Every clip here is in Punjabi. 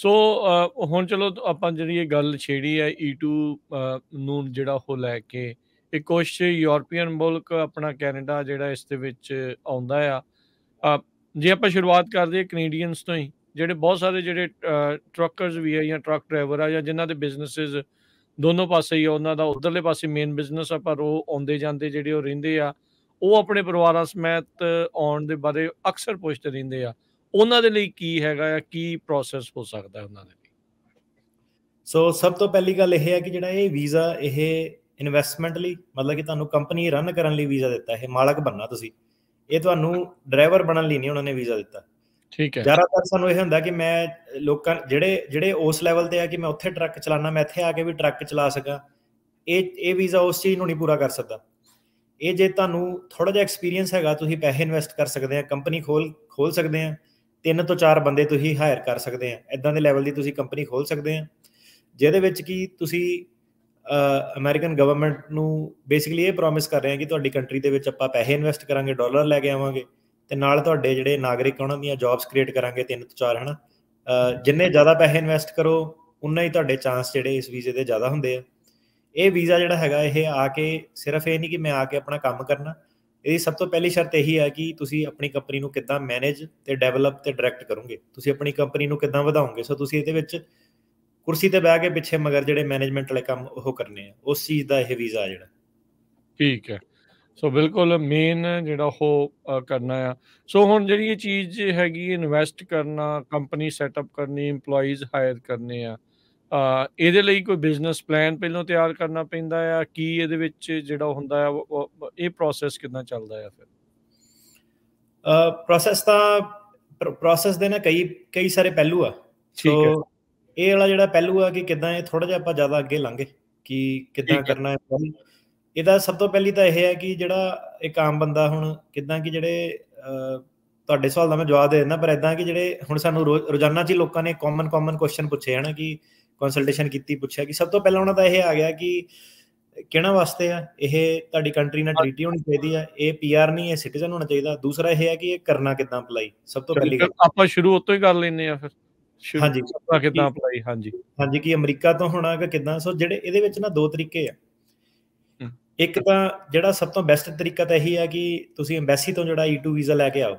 ਸੋ ਹੁਣ ਚਲੋ ਆਪਾਂ ਜਿਹੜੀ ਇਹ ਗੱਲ ਛੇੜੀ ਹੈ E2 ਨੂੰ ਜਿਹੜਾ ਉਹ ਲੈ ਕੇ, ਇਹ ਕੁਛ ਯੂਰਪੀਅਨ ਮੁਲਕ ਆਪਣਾ ਕੈਨੇਡਾ ਜਿਹੜਾ ਇਸ ਦੇ ਵਿੱਚ ਆਉਂਦਾ ਆ। ਜੇ ਆਪਾਂ ਸ਼ੁਰੂਆਤ ਕਰਦੇ ਹਾਂ ਕੈਨੇਡੀਅਨਸ ਤੋਂ ਹੀ, ਜਿਹੜੇ ਬਹੁਤ ਸਾਰੇ ਜਿਹੜੇ ਟਰੱਕਰਸ ਵੀ ਆ ਜਾਂ ਟਰੱਕ ਡਰਾਈਵਰ ਆ ਜਾਂ ਜਿਨ੍ਹਾਂ ਦੇ ਬਿਜ਼ਨਸਿਸ ਦੋਨੋਂ ਪਾਸੇ ਹੀ ਆ, ਉਹਨਾਂ ਦਾ ਉੱਧਰਲੇ ਪਾਸੇ ਮੇਨ ਬਿਜ਼ਨਸ ਆ, ਪਰ ਉਹ ਆਉਂਦੇ ਜਾਂਦੇ ਜਿਹੜੇ ਉਹ ਰਹਿੰਦੇ ਆ, ਉਹ ਆਪਣੇ ਪਰਿਵਾਰਾਂ ਸਮੇਤ ਆਉਣ ਦੇ ਬਾਰੇ ਅਕਸਰ ਪੁੱਛਦੇ ਰਹਿੰਦੇ ਆ। ਉਹਨਾਂ ਦੇ ਲਈ ਕੀ ਹੈਗਾ ਆ, ਕੀ ਪ੍ਰੋਸੈਸ ਹੋ ਸਕਦਾ ਉਹਨਾਂ ਦੇ ਲਈ? ਸੋ ਸਭ ਤੋਂ ਪਹਿਲੀ ਗੱਲ ਇਹ ਹੈ ਕਿ ਜਿਹੜਾ ਇਹ ਵੀਜ਼ਾ ਇਹ ਇਨਵੈਸਟਮੈਂਟ ਲਈ, ਮਤਲਬ ਕਿ ਤੁਹਾਨੂੰ ਕੰਪਨੀ ਰਨ ਕਰਨ ਲਈ ਵੀਜ਼ਾ ਦਿੱਤਾ, ਇਹ ਮਾਲਕ ਬਣਨਾ ਤੁਸੀਂ, ਇਹ ਤੁਹਾਨੂੰ ਡਰਾਈਵਰ ਬਣਨ ਲਈ ਨਹੀਂ ਉਹਨਾਂ ਨੇ ਵੀਜ਼ਾ ਦਿੱਤਾ। ਠੀਕ ਹੈ। ਜ਼ਿਆਦਾਤਰ ਸਾਨੂੰ ਇਹ ਹੁੰਦਾ ਕਿ ਮੈਂ ਲੋਕਾਂ ਜਿਹੜੇ ਉਸ ਲੈਵਲ ਤੇ ਆ ਕਿ ਮੈਂ ਉੱਥੇ ਟਰੱਕ ਚਲਾਉਣਾ, ਮੈਂ ਇੱਥੇ ਆ ਕੇ ਵੀ ਟਰੱਕ ਚਲਾ ਸਕਾਂ, ਇਹ ਵੀਜ਼ਾ ਉਸ ਚੀਜ਼ ਨੂੰ ਨਹੀਂ ਪੂਰਾ ਕਰ ਸਕਦਾ। ਇਹ ਜੇ ਤੁਹਾਨੂੰ ਥੋੜਾ ਜਿਹਾ ਐਕਸਪੀਰੀਅੰਸ ਹੈਗਾ, ਤੁਸੀਂ ਪੈਸੇ ਇਨਵੈਸਟ ਕਰ ਸਕਦੇ ਆ, ਕੰਪਨੀ ਖੋਲ ਸਕਦੇ ਆ, 3 ਤੋਂ 4 ਬੰਦੇ ਤੁਸੀਂ ਹਾਇਰ ਕਰ ਸਕਦੇ ਆ, ਇੱਦਾਂ ਦੇ ਲੈਵਲ ਦੀ ਤੁਸੀਂ ਕੰਪਨੀ ਖੋਲ ਸਕਦੇ ਆ, ਜਿਹਦੇ ਵਿੱਚ ਕਿ ਤੁਸੀਂ ਅਮਰੀਕਨ ਗਵਰਨਮੈਂਟ ਨੂੰ ਬੇਸਿਕਲੀ ਇਹ ਪ੍ਰੋਮਿਸ ਕਰ ਰਹੇ ਆ ਕਿ ਤੁਹਾਡੀ ਕੰਟਰੀ ਦੇ ਵਿੱਚ ਆਪਾਂ ਪੈਸੇ ਇਨਵੈਸਟ ਕਰਾਂਗੇ, ਡਾਲਰ ਲੈ ਕੇ ਆਵਾਂਗੇ, ਤੇ ਨਾਲ ਤੁਹਾਡੇ ਜਿਹੜੇ ਨਾਗਰਿਕ ਉਹਨਾਂ ਦੀਆਂ ਜੌਬਸ ਕ੍ਰੀਏਟ ਕਰਾਂਗੇ 3 ਤੋਂ 4, ਹੈ ਨਾ। ਜਿੰਨੇ ਜ਼ਿਆਦਾ ਪੈਸੇ ਇਨਵੈਸਟ ਕਰੋ ਉਨਾ ਹੀ ਤੁਹਾਡੇ ਚਾਂਸ ਜਿਹੜੇ ਇਸ ਵੀਜ਼ੇ ਦੇ ਜ਼ਿਆਦਾ ਹੁੰਦੇ ਆ। ਇਹ ਵੀਜ਼ਾ ਜਿਹੜਾ ਹੈਗਾ, ਇਹ ਆ ਕੇ ਸਿਰਫ ਇਹ ਨਹੀਂ ਕਿ ਮੈਂ ਆ ਕੇ ਆਪਣਾ ਕੰਮ ਕਰਨਾ, ਇਹਦੀ ਸਭ ਤੋਂ ਪਹਿਲੀ ਸ਼ਰਤ ਇਹੀ ਹੈ ਕਿ ਤੁਸੀਂ ਆਪਣੀ ਕੰਪਨੀ ਨੂੰ ਕਿੱਦਾਂ ਮੈਨੇਜ ਤੇ ਡਿਵੈਲਪ ਤੇ ਡਾਇਰੈਕਟ ਕਰੋਗੇ, ਤੁਸੀਂ ਆਪਣੀ ਕੰਪਨੀ ਨੂੰ ਕਿੱਦਾਂ ਵਧਾਓਗੇ। ਸੋ ਤੁਸੀਂ ਇਹਦੇ ਵਿੱਚ ਕੁਰਸੀ ਤੇ ਬਹਿ ਕੇ ਪਿੱਛੇ ਮਗਰ ਜਿਹੜੇ ਮੈਨੇਜਮੈਂਟ ਵਾਲੇ ਕੰਮ ਉਹ ਕਰਨੇ ਆ, ਉਸ ਚੀਜ਼ ਦਾ ਇਹ ਵੀਜ਼ਾ ਜਿਹੜਾ। ਠੀਕ ਹੈ। ਸੋ ਬਿਲਕੁਲ ਮੇਨ ਜਿਹੜਾ ਉਹ ਕਰਨਾ ਆ। ਸੋ ਹੁਣ ਜਿਹੜੀ ਇਹ ਚੀਜ਼ ਹੈਗੀ, ਇਨਵੈਸਟ ਕਰਨਾ, ਕੰਪਨੀ ਸੈਟਅਪ ਕਰਨੀ, ਇੰਪਲੋਈਜ਼ ਹਾਇਰ ਕਰਨੇ ਆ, ਇਹਦੇ ਲਈ ਕੋਈ ਬਿਜ਼ਨਸ ਪਲਾਨ ਪਹਿਲਾਂ ਤਿਆਰ ਕਰਨਾ ਪੈਂਦਾ ਆ? ਕੀ ਇਹਦੇ ਵਿੱਚ ਜਿਹੜਾ ਹੁੰਦਾ ਆ ਇਹ ਪ੍ਰੋਸੈਸ ਕਿੱਦਾਂ ਚੱਲਦਾ ਆ ਫਿਰ? ਪ੍ਰੋਸੈਸ ਦੇ ਨਾ ਕਈ ਸਾਰੇ ਪਹਿਲੂ ਆ। ਠੀਕ ਹੈ। ਸੋ ਇਹ ਵਾਲਾ ਜਿਹੜਾ ਪਹਿਲੂ ਆ ਕਿ ਕਿੱਦਾਂ ਇਹ ਥੋੜਾ ਜਿਹਾ ਆਪਾਂ ਜ਼ਿਆਦਾ ਅੱਗੇ ਲੰਘੇ ਕਿ ਕਿੱਦਾਂ ਕਰਨਾ ਹੈ। ਇਹਦਾ ਸਭ ਤੋਂ ਪਹਿਲੀ ਤਾਂ ਇਹ ਹੈ ਕਿ ਜਿਹੜਾ ਇੱਕ ਆਮ ਬੰਦਾ ਹੁਣ ਕਿੱਦਾਂ ਕਿ ਜਿਹੜੇ ਤੁਹਾਡੇ ਸਵਾਲ ਦਾ ਮੈਂ ਜਵਾਬ ਦੇ ਦਿੰਦਾ, ਪਰ ਇੱਦਾਂ ਕਿ ਜਿਹੜੇ ਹੁਣ ਸਾਨੂੰ ਰੋਜ਼ਾਨਾ 'ਚ ਹੀ ਲੋਕਾਂ ਨੇ ਕਾਮਨ ਕੁਐਸਚਨ ਪੁੱਛੇ ਹੈ ਨਾ, ਕਿ ਕੰਸਲਟੇਸ਼ਨ ਕੀਤੀ, ਪੁੱਛਿਆ ਕਿ ਸਭ ਤੋਂ ਪਹਿਲਾਂ ਉਹਨਾਂ ਦਾ ਇਹ ਆ ਗਿਆ ਕਿ ਕਿਹਨਾਂ ਵਾਸਤੇ ਆ, ਇਹ ਤੁਹਾਡੀ ਕੰਟਰੀ ਨਾਲ ਟ੍ਰੀਟੀ ਹੋਣੀ ਚਾਹੀਦੀ ਆ, ਇਹ PR ਨਹੀਂ, ਇਹ ਸਿਟੀਜ਼ਨ ਹੋਣਾ ਚਾਹੀਦਾ। ਦੂਸਰਾ ਇਹ ਹੈ ਕਿ ਇਹ ਕਰਨਾ ਕਿੱਦਾਂ ਅਪਲਾਈ, ਸਭ ਤੋਂ ਪਹਿਲੀ ਗੱਲ ਆਪਾਂ ਸ਼ੁਰੂ ਉਤੋਂ ਹੀ ਕਰ ਲੈਂਦੇ ਆ ਫਿਰ। ਹਾਂਜੀ, ਕਿੱਦਾਂ ਅਪਲਾਈ? ਹਾਂਜੀ ਕਿ ਅਮਰੀਕਾ ਤੋਂ ਹੋਣਾ ਕਿ ਕਿੱਦਾਂ। ਸੋ ਜਿਹੜੇ ਇਹਦੇ ਵਿੱਚ ਨਾ 2 ਤਰੀਕੇ ਆ। ਇੱਕ ਤਾਂ ਜਿਹੜਾ ਸਭ ਤੋਂ ਬੈਸਟ ਤਰੀਕਾ ਤਾਂ ਇਹੀ ਆ ਕਿ ਤੁਸੀਂ ਐਮਬੈਸੀ ਤੋਂ ਜਿਹੜਾ E2 ਵੀਜ਼ਾ ਲੈ ਕੇ ਆਓ।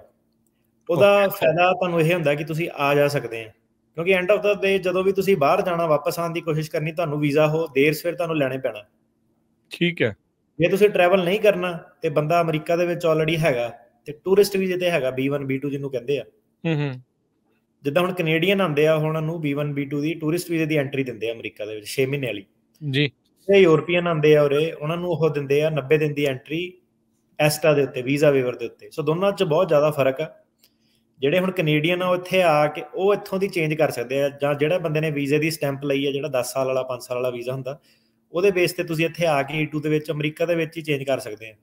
ਉਹਦਾ ਫਾਇਦਾ ਤੁਹਾਨੂੰ ਇਹ ਹੁੰਦਾ ਕਿ ਤੁਸੀਂ ਆ ਜਾ ਸਕਦੇ ਆ, ਕਿਉਂਕਿ ਐਂਡ ਆਫ ਦਾ ਡੇ ਜਦੋਂ ਵੀ ਤੁਸੀਂ ਬਾਹਰ ਜਾਣਾ, ਵਾਪਸ ਆਉਣ ਦੀ ਕੋਸ਼ਿਸ਼ ਕਰਨੀ, ਤੁਹਾਨੂੰ ਵੀਜ਼ਾ ਉਹ ਦੇਰ ਸਵੇਰ ਤੁਹਾਨੂੰ ਲੈਣੇ ਪੈਣਾ। ਠੀਕ ਹੈ। ਜੇ ਤੁਸੀਂ ਟਰੈਵਲ ਨਹੀਂ ਕਰਨਾ ਤੇ ਬੰਦਾ ਅਮਰੀਕਾ ਦੇ ਵਿੱਚ ਆਲਰੇਡੀ ਹੈਗਾ ਤੇ ਟੂਰਿਸਟ ਵੀਜ਼ੇ ਤੇ ਹੈਗਾ, B1 B2 ਜਿਹਨੂੰ ਕਹਿੰਦੇ ਆ। ਜਿੱਦਾਂ ਹੁਣ ਕੈਨੇਡੀਅਨ ਆਉਂਦੇ ਆ, ਉਹਨਾਂ ਨੂੰ B1 B2 ਦੀ ਟੂਰਿਸਟ ਵੀਜ਼ੇ ਦੀ ਐਂਟਰੀ ਦਿੰਦੇ ਆ ਅਮਰੀਕਾ ਦੇ ਵਿੱਚ 6 ਮਹੀਨੇ ਵਾਲੀ ਜੀ। ਤੇ ਯੂਰਪੀਅਨ ਆਉਂਦੇ ਆ ਉਰੇ, ਉਹਨਾਂ ਨੂੰ ਉਹ ਦਿੰਦੇ ਆ 90 ਦਿਨ ਦੀ ਐਂਟਰੀ ਐਸਟਾ ਦੇ ਉੱਤੇ, ਵੀਜ਼ਾ ਵੇਵਰ ਦੇ ਉੱਤੇ। ਸੋ ਦੋਨਾਂ 'ਚ ਬਹੁਤ ਜ਼ਿਆਦਾ ਫਰਕ ਆ। ਜਿਹੜੇ ਹੁਣ ਕੈਨੇਡੀਅਨ ਆ ਉਹ ਇੱਥੇ ਆ ਕੇ ਉਹ ਇੱਥੋਂ ਦੀ ਚੇਂਜ ਕਰ ਸਕਦੇ ਆ, ਜਾਂ ਜਿਹੜਾ ਬੰਦੇ ਨੇ ਵੀਜ਼ੇ ਦੀ ਸਟੈਂਪ ਲਈ ਆ, ਜਿਹੜਾ 10 ਸਾਲ ਵਾਲਾ 5 ਸਾਲ ਵਾਲਾ ਵੀਜ਼ਾ ਹੁੰਦਾ, ਉਹਦੇ ਬੇਸ ਤੇ ਤੁਸੀਂ ਇੱਥੇ ਆ ਕੇ E2 ਦੇ ਵਿੱਚ ਅਮਰੀਕਾ ਦੇ ਵਿੱਚ ਹੀ ਚੇਂਜ ਕਰ ਸਕਦੇ ਆ।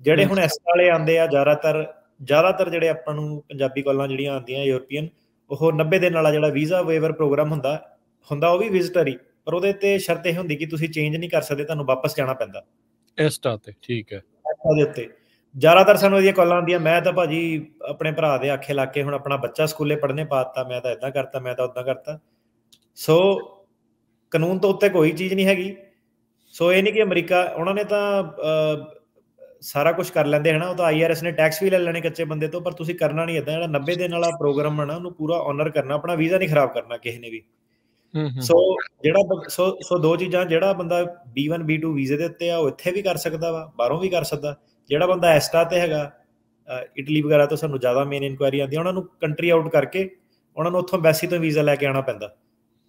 ਜਿਹੜੇ ਹੁਣ ਐਸਟਾ ਵਾਲੇ ਆਉਂਦੇ ਆ, ਜ਼ਿਆਦਾਤਰ ਜਿਹੜੇ ਆਪਾਂ ਨੂੰ ਪੰਜਾਬੀ ਕਾਲਾਂ ਜਿਹੜੀਆਂ ਆਉਂਦੀਆਂ ਯੂਰਪੀਅਨ, ਉਹ 90 ਦਿਨ ਵਾਲਾ ਜਿਹੜਾ ਵੀਜ਼ਾ ਵੇਵਰ ਪ੍ਰੋਗਰਾਮ ਹੁੰਦਾ ਉਹ ਵੀ ਵਿਜ਼ਟਰ ਹੀ, ਪਰ ਉਹਦੇ ਤੇ ਸ਼ਰਤ ਇਹ ਹੁੰਦੀ ਕਿ ਤੁਸੀਂ ਚੇਂਜ ਨਹੀਂ ਕਰ ਸਕਦੇ, ਤੁਹਾਨੂੰ ਵਾਪਸ ਜਾਣਾ ਪੈਂਦਾ ਐਸਟਾ ਤੇ। ਠੀਕ ਹੈ। ਐਸਟਾ ਦੇ ਉੱਤੇ ਜ਼ਿਆਦਾਤਰ ਸਾਨੂੰ ਇਹਦੀਆਂ ਕਾਲਾਂ ਆਉਂਦੀਆਂ, ਮੈਂ ਤਾਂ ਭਾਜੀ ਆਪਣੇ ਭਰਾ ਦੇ ਆਖੇ ਲਾ ਕੇ ਹੁਣ ਆਪਣਾ ਬੱਚਾ ਸਕੂਲੇ ਪੜ੍ਹਨੇ ਪਾਤਾ, ਮੈਂ ਤਾਂ ਇੱਦਾਂ ਕਰਤਾ, ਮੈਂ ਤਾਂ ਉੱਦਾਂ ਕਰਤਾ। ਸੋ ਕਾਨੂੰਨ ਤੋਂ ਉੱਤੇ ਕੋਈ ਚੀਜ਼ ਨਹੀਂ ਹੈਗੀ। ਸੋ ਇਹ ਨਹੀਂ ਕਿ ਅਮਰੀਕਾ ਉਹਨਾਂ ਨੇ ਤਾਂ ਸਾਰਾ ਕੁਛ ਕਰ ਲੈਂਦੇ ਹੈ ਨਾ, ਉਹ ਤਾਂ IRS ਨੇ ਟੈਕਸ ਵੀ ਲੈ ਲੈਣੇ ਕੱਚੇ ਬੰਦੇ ਤੋਂ, ਪਰ ਤੁਸੀਂ ਕਰਨਾ ਨਹੀਂ ਇੱਦਾਂ। ਜਿਹੜਾ 90 ਦਿਨ ਵਾਲਾ ਪ੍ਰੋਗਰਾਮ ਹੈ ਨਾ, ਉਹਨੂੰ ਪੂਰਾ ਆਨਰ ਕਰਨਾ, ਆਪਣਾ ਵੀਜ਼ਾ ਨਹੀਂ ਖਰਾਬ ਕਰਨਾ ਕਿਸੇ ਨੇ ਵੀ। ਸੋ ਜਿਹੜਾ ਸੋ 2 ਚੀਜ਼ਾਂ, ਜਿਹੜਾ ਬੰਦਾ B1 B2 ਵੀਜ਼ੇ ਦੇ ਉੱਤੇ ਆ ਉਹ ਇੱਥੇ ਵੀ ਕਰ ਸਕਦਾ ਵਾ, ਬਾਹਰੋਂ ਵੀ ਕਰ ਸਕਦਾ। ਜਿਹੜਾ ਬੰਦਾ ਐਸਟਾ ਤੇ ਹੈਗਾ, ਇਟਲੀ ਵਗੈਰਾ ਤੋਂ ਸਾਨੂੰ ਜ਼ਿਆਦਾ ਮੇਨ ਇਨਕੁਆਇਰੀ ਆਉਂਦੀ, ਉਹਨਾਂ ਨੂੰ ਕੰਟਰੀ ਆਊਟ ਕਰਕੇ ਉਹਨਾਂ ਨੂੰ ਉੱਥੋਂ ਐਮਬੈਸੀ ਤੋਂ ਵੀਜ਼ਾ ਲੈ ਕੇ ਆਉਣਾ ਪੈਂਦਾ।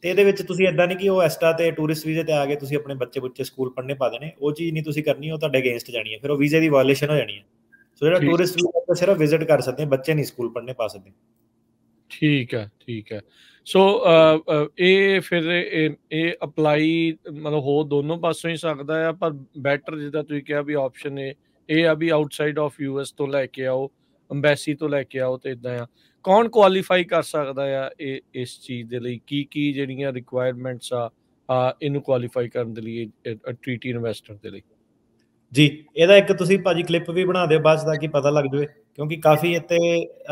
ਤੇ ਇਹਦੇ ਵਿੱਚ ਤੁਸੀਂ ਇੱਦਾਂ ਨਹੀਂ ਕਿ ਉਹ ਐਸਟਾ ਤੇ ਟੂਰਿਸਟ ਵੀਜ਼ੇ ਤੇ ਆ ਕੇ ਤੁਸੀਂ ਆਪਣੇ ਬੱਚੇ ਸਕੂਲ ਪੜ੍ਹਨੇ ਪਾ ਦੇਣੇ, ਉਹ ਚੀਜ਼ ਨਹੀਂ ਤੁਸੀਂ ਕਰਨੀ, ਉਹ ਤੁਹਾਡੇ ਅਗੇਂਸਟ ਜਾਣੀ ਹੈ, ਫਿਰ ਉਹ ਵੀਜ਼ੇ ਦੀ ਵਾਇਓਲੇਸ਼ਨ ਹੋ ਜਾਣੀ ਹੈ। ਸੋ ਜਿਹੜਾ ਟੂਰਿਸਟ ਵੀਜ਼ਾ ਸਿਰਫ ਵਿਜ਼ਿਟ ਕਰ ਸਕਦੇ, ਬੱਚੇ ਨਹੀਂ ਸਕੂਲ ਪੜ੍ਹਨੇ ਪਾ ਸਕਦੇ। ਠੀਕ ਹੈ। ਸੋ ਇਹ ਫਿਰ ਇਹ ਅਪਲਾਈ ਮਤਲਬ ਹੋ ਦੋਨੋਂ ਪਾਸੋਂ ਹੀ ਸਕਦਾ ਆ, ਪਰ ਬੈਟਰ ਜਿੱਦਾਂ ਤੁਸੀਂ ਕਿਹਾ ਵੀ ਆਪਸ਼ਨ ਇਹ ਆ ਵੀ ਆਊਟਸਾਈਡ ਆਫ US ਤੋਂ ਲੈ ਕੇ ਆਓ, ਅੰਬੈਸੀ ਤੋਂ ਲੈ ਕੇ ਆਓ, ਤੇ ਇਦਾਂ ਆ। ਕੌਣ ਕੁਆਲੀਫਾਈ ਕਰ ਸਕਦਾ ਆ ਇਸ ਚੀਜ਼ ਦੇ ਲਈ? ਕੀ ਜਿਹੜੀਆਂ ਰਿਕੁਆਇਰਮੈਂਟਸ ਆ ਇਹਨੂੰ ਕੁਆਲੀਫਾਈ ਕਰਨ ਦੇ ਲਈ, ਟ੍ਰੀਟੀ ਇਨਵੈਸਟਰ ਦੇ ਲਈ? ਜੀ, ਇਹਦਾ ਇੱਕ ਤੁਸੀਂ ਭਾਜੀ ਕਲਿੱਪ ਵੀ ਬਣਾ ਦਿਓ ਬਾਅਦ ਦਾ, ਕਿ ਪਤਾ ਲੱਗ ਜਾਵੇ ਕਿਉਂਕਿ ਕਾਫੀ ਇੱਥੇ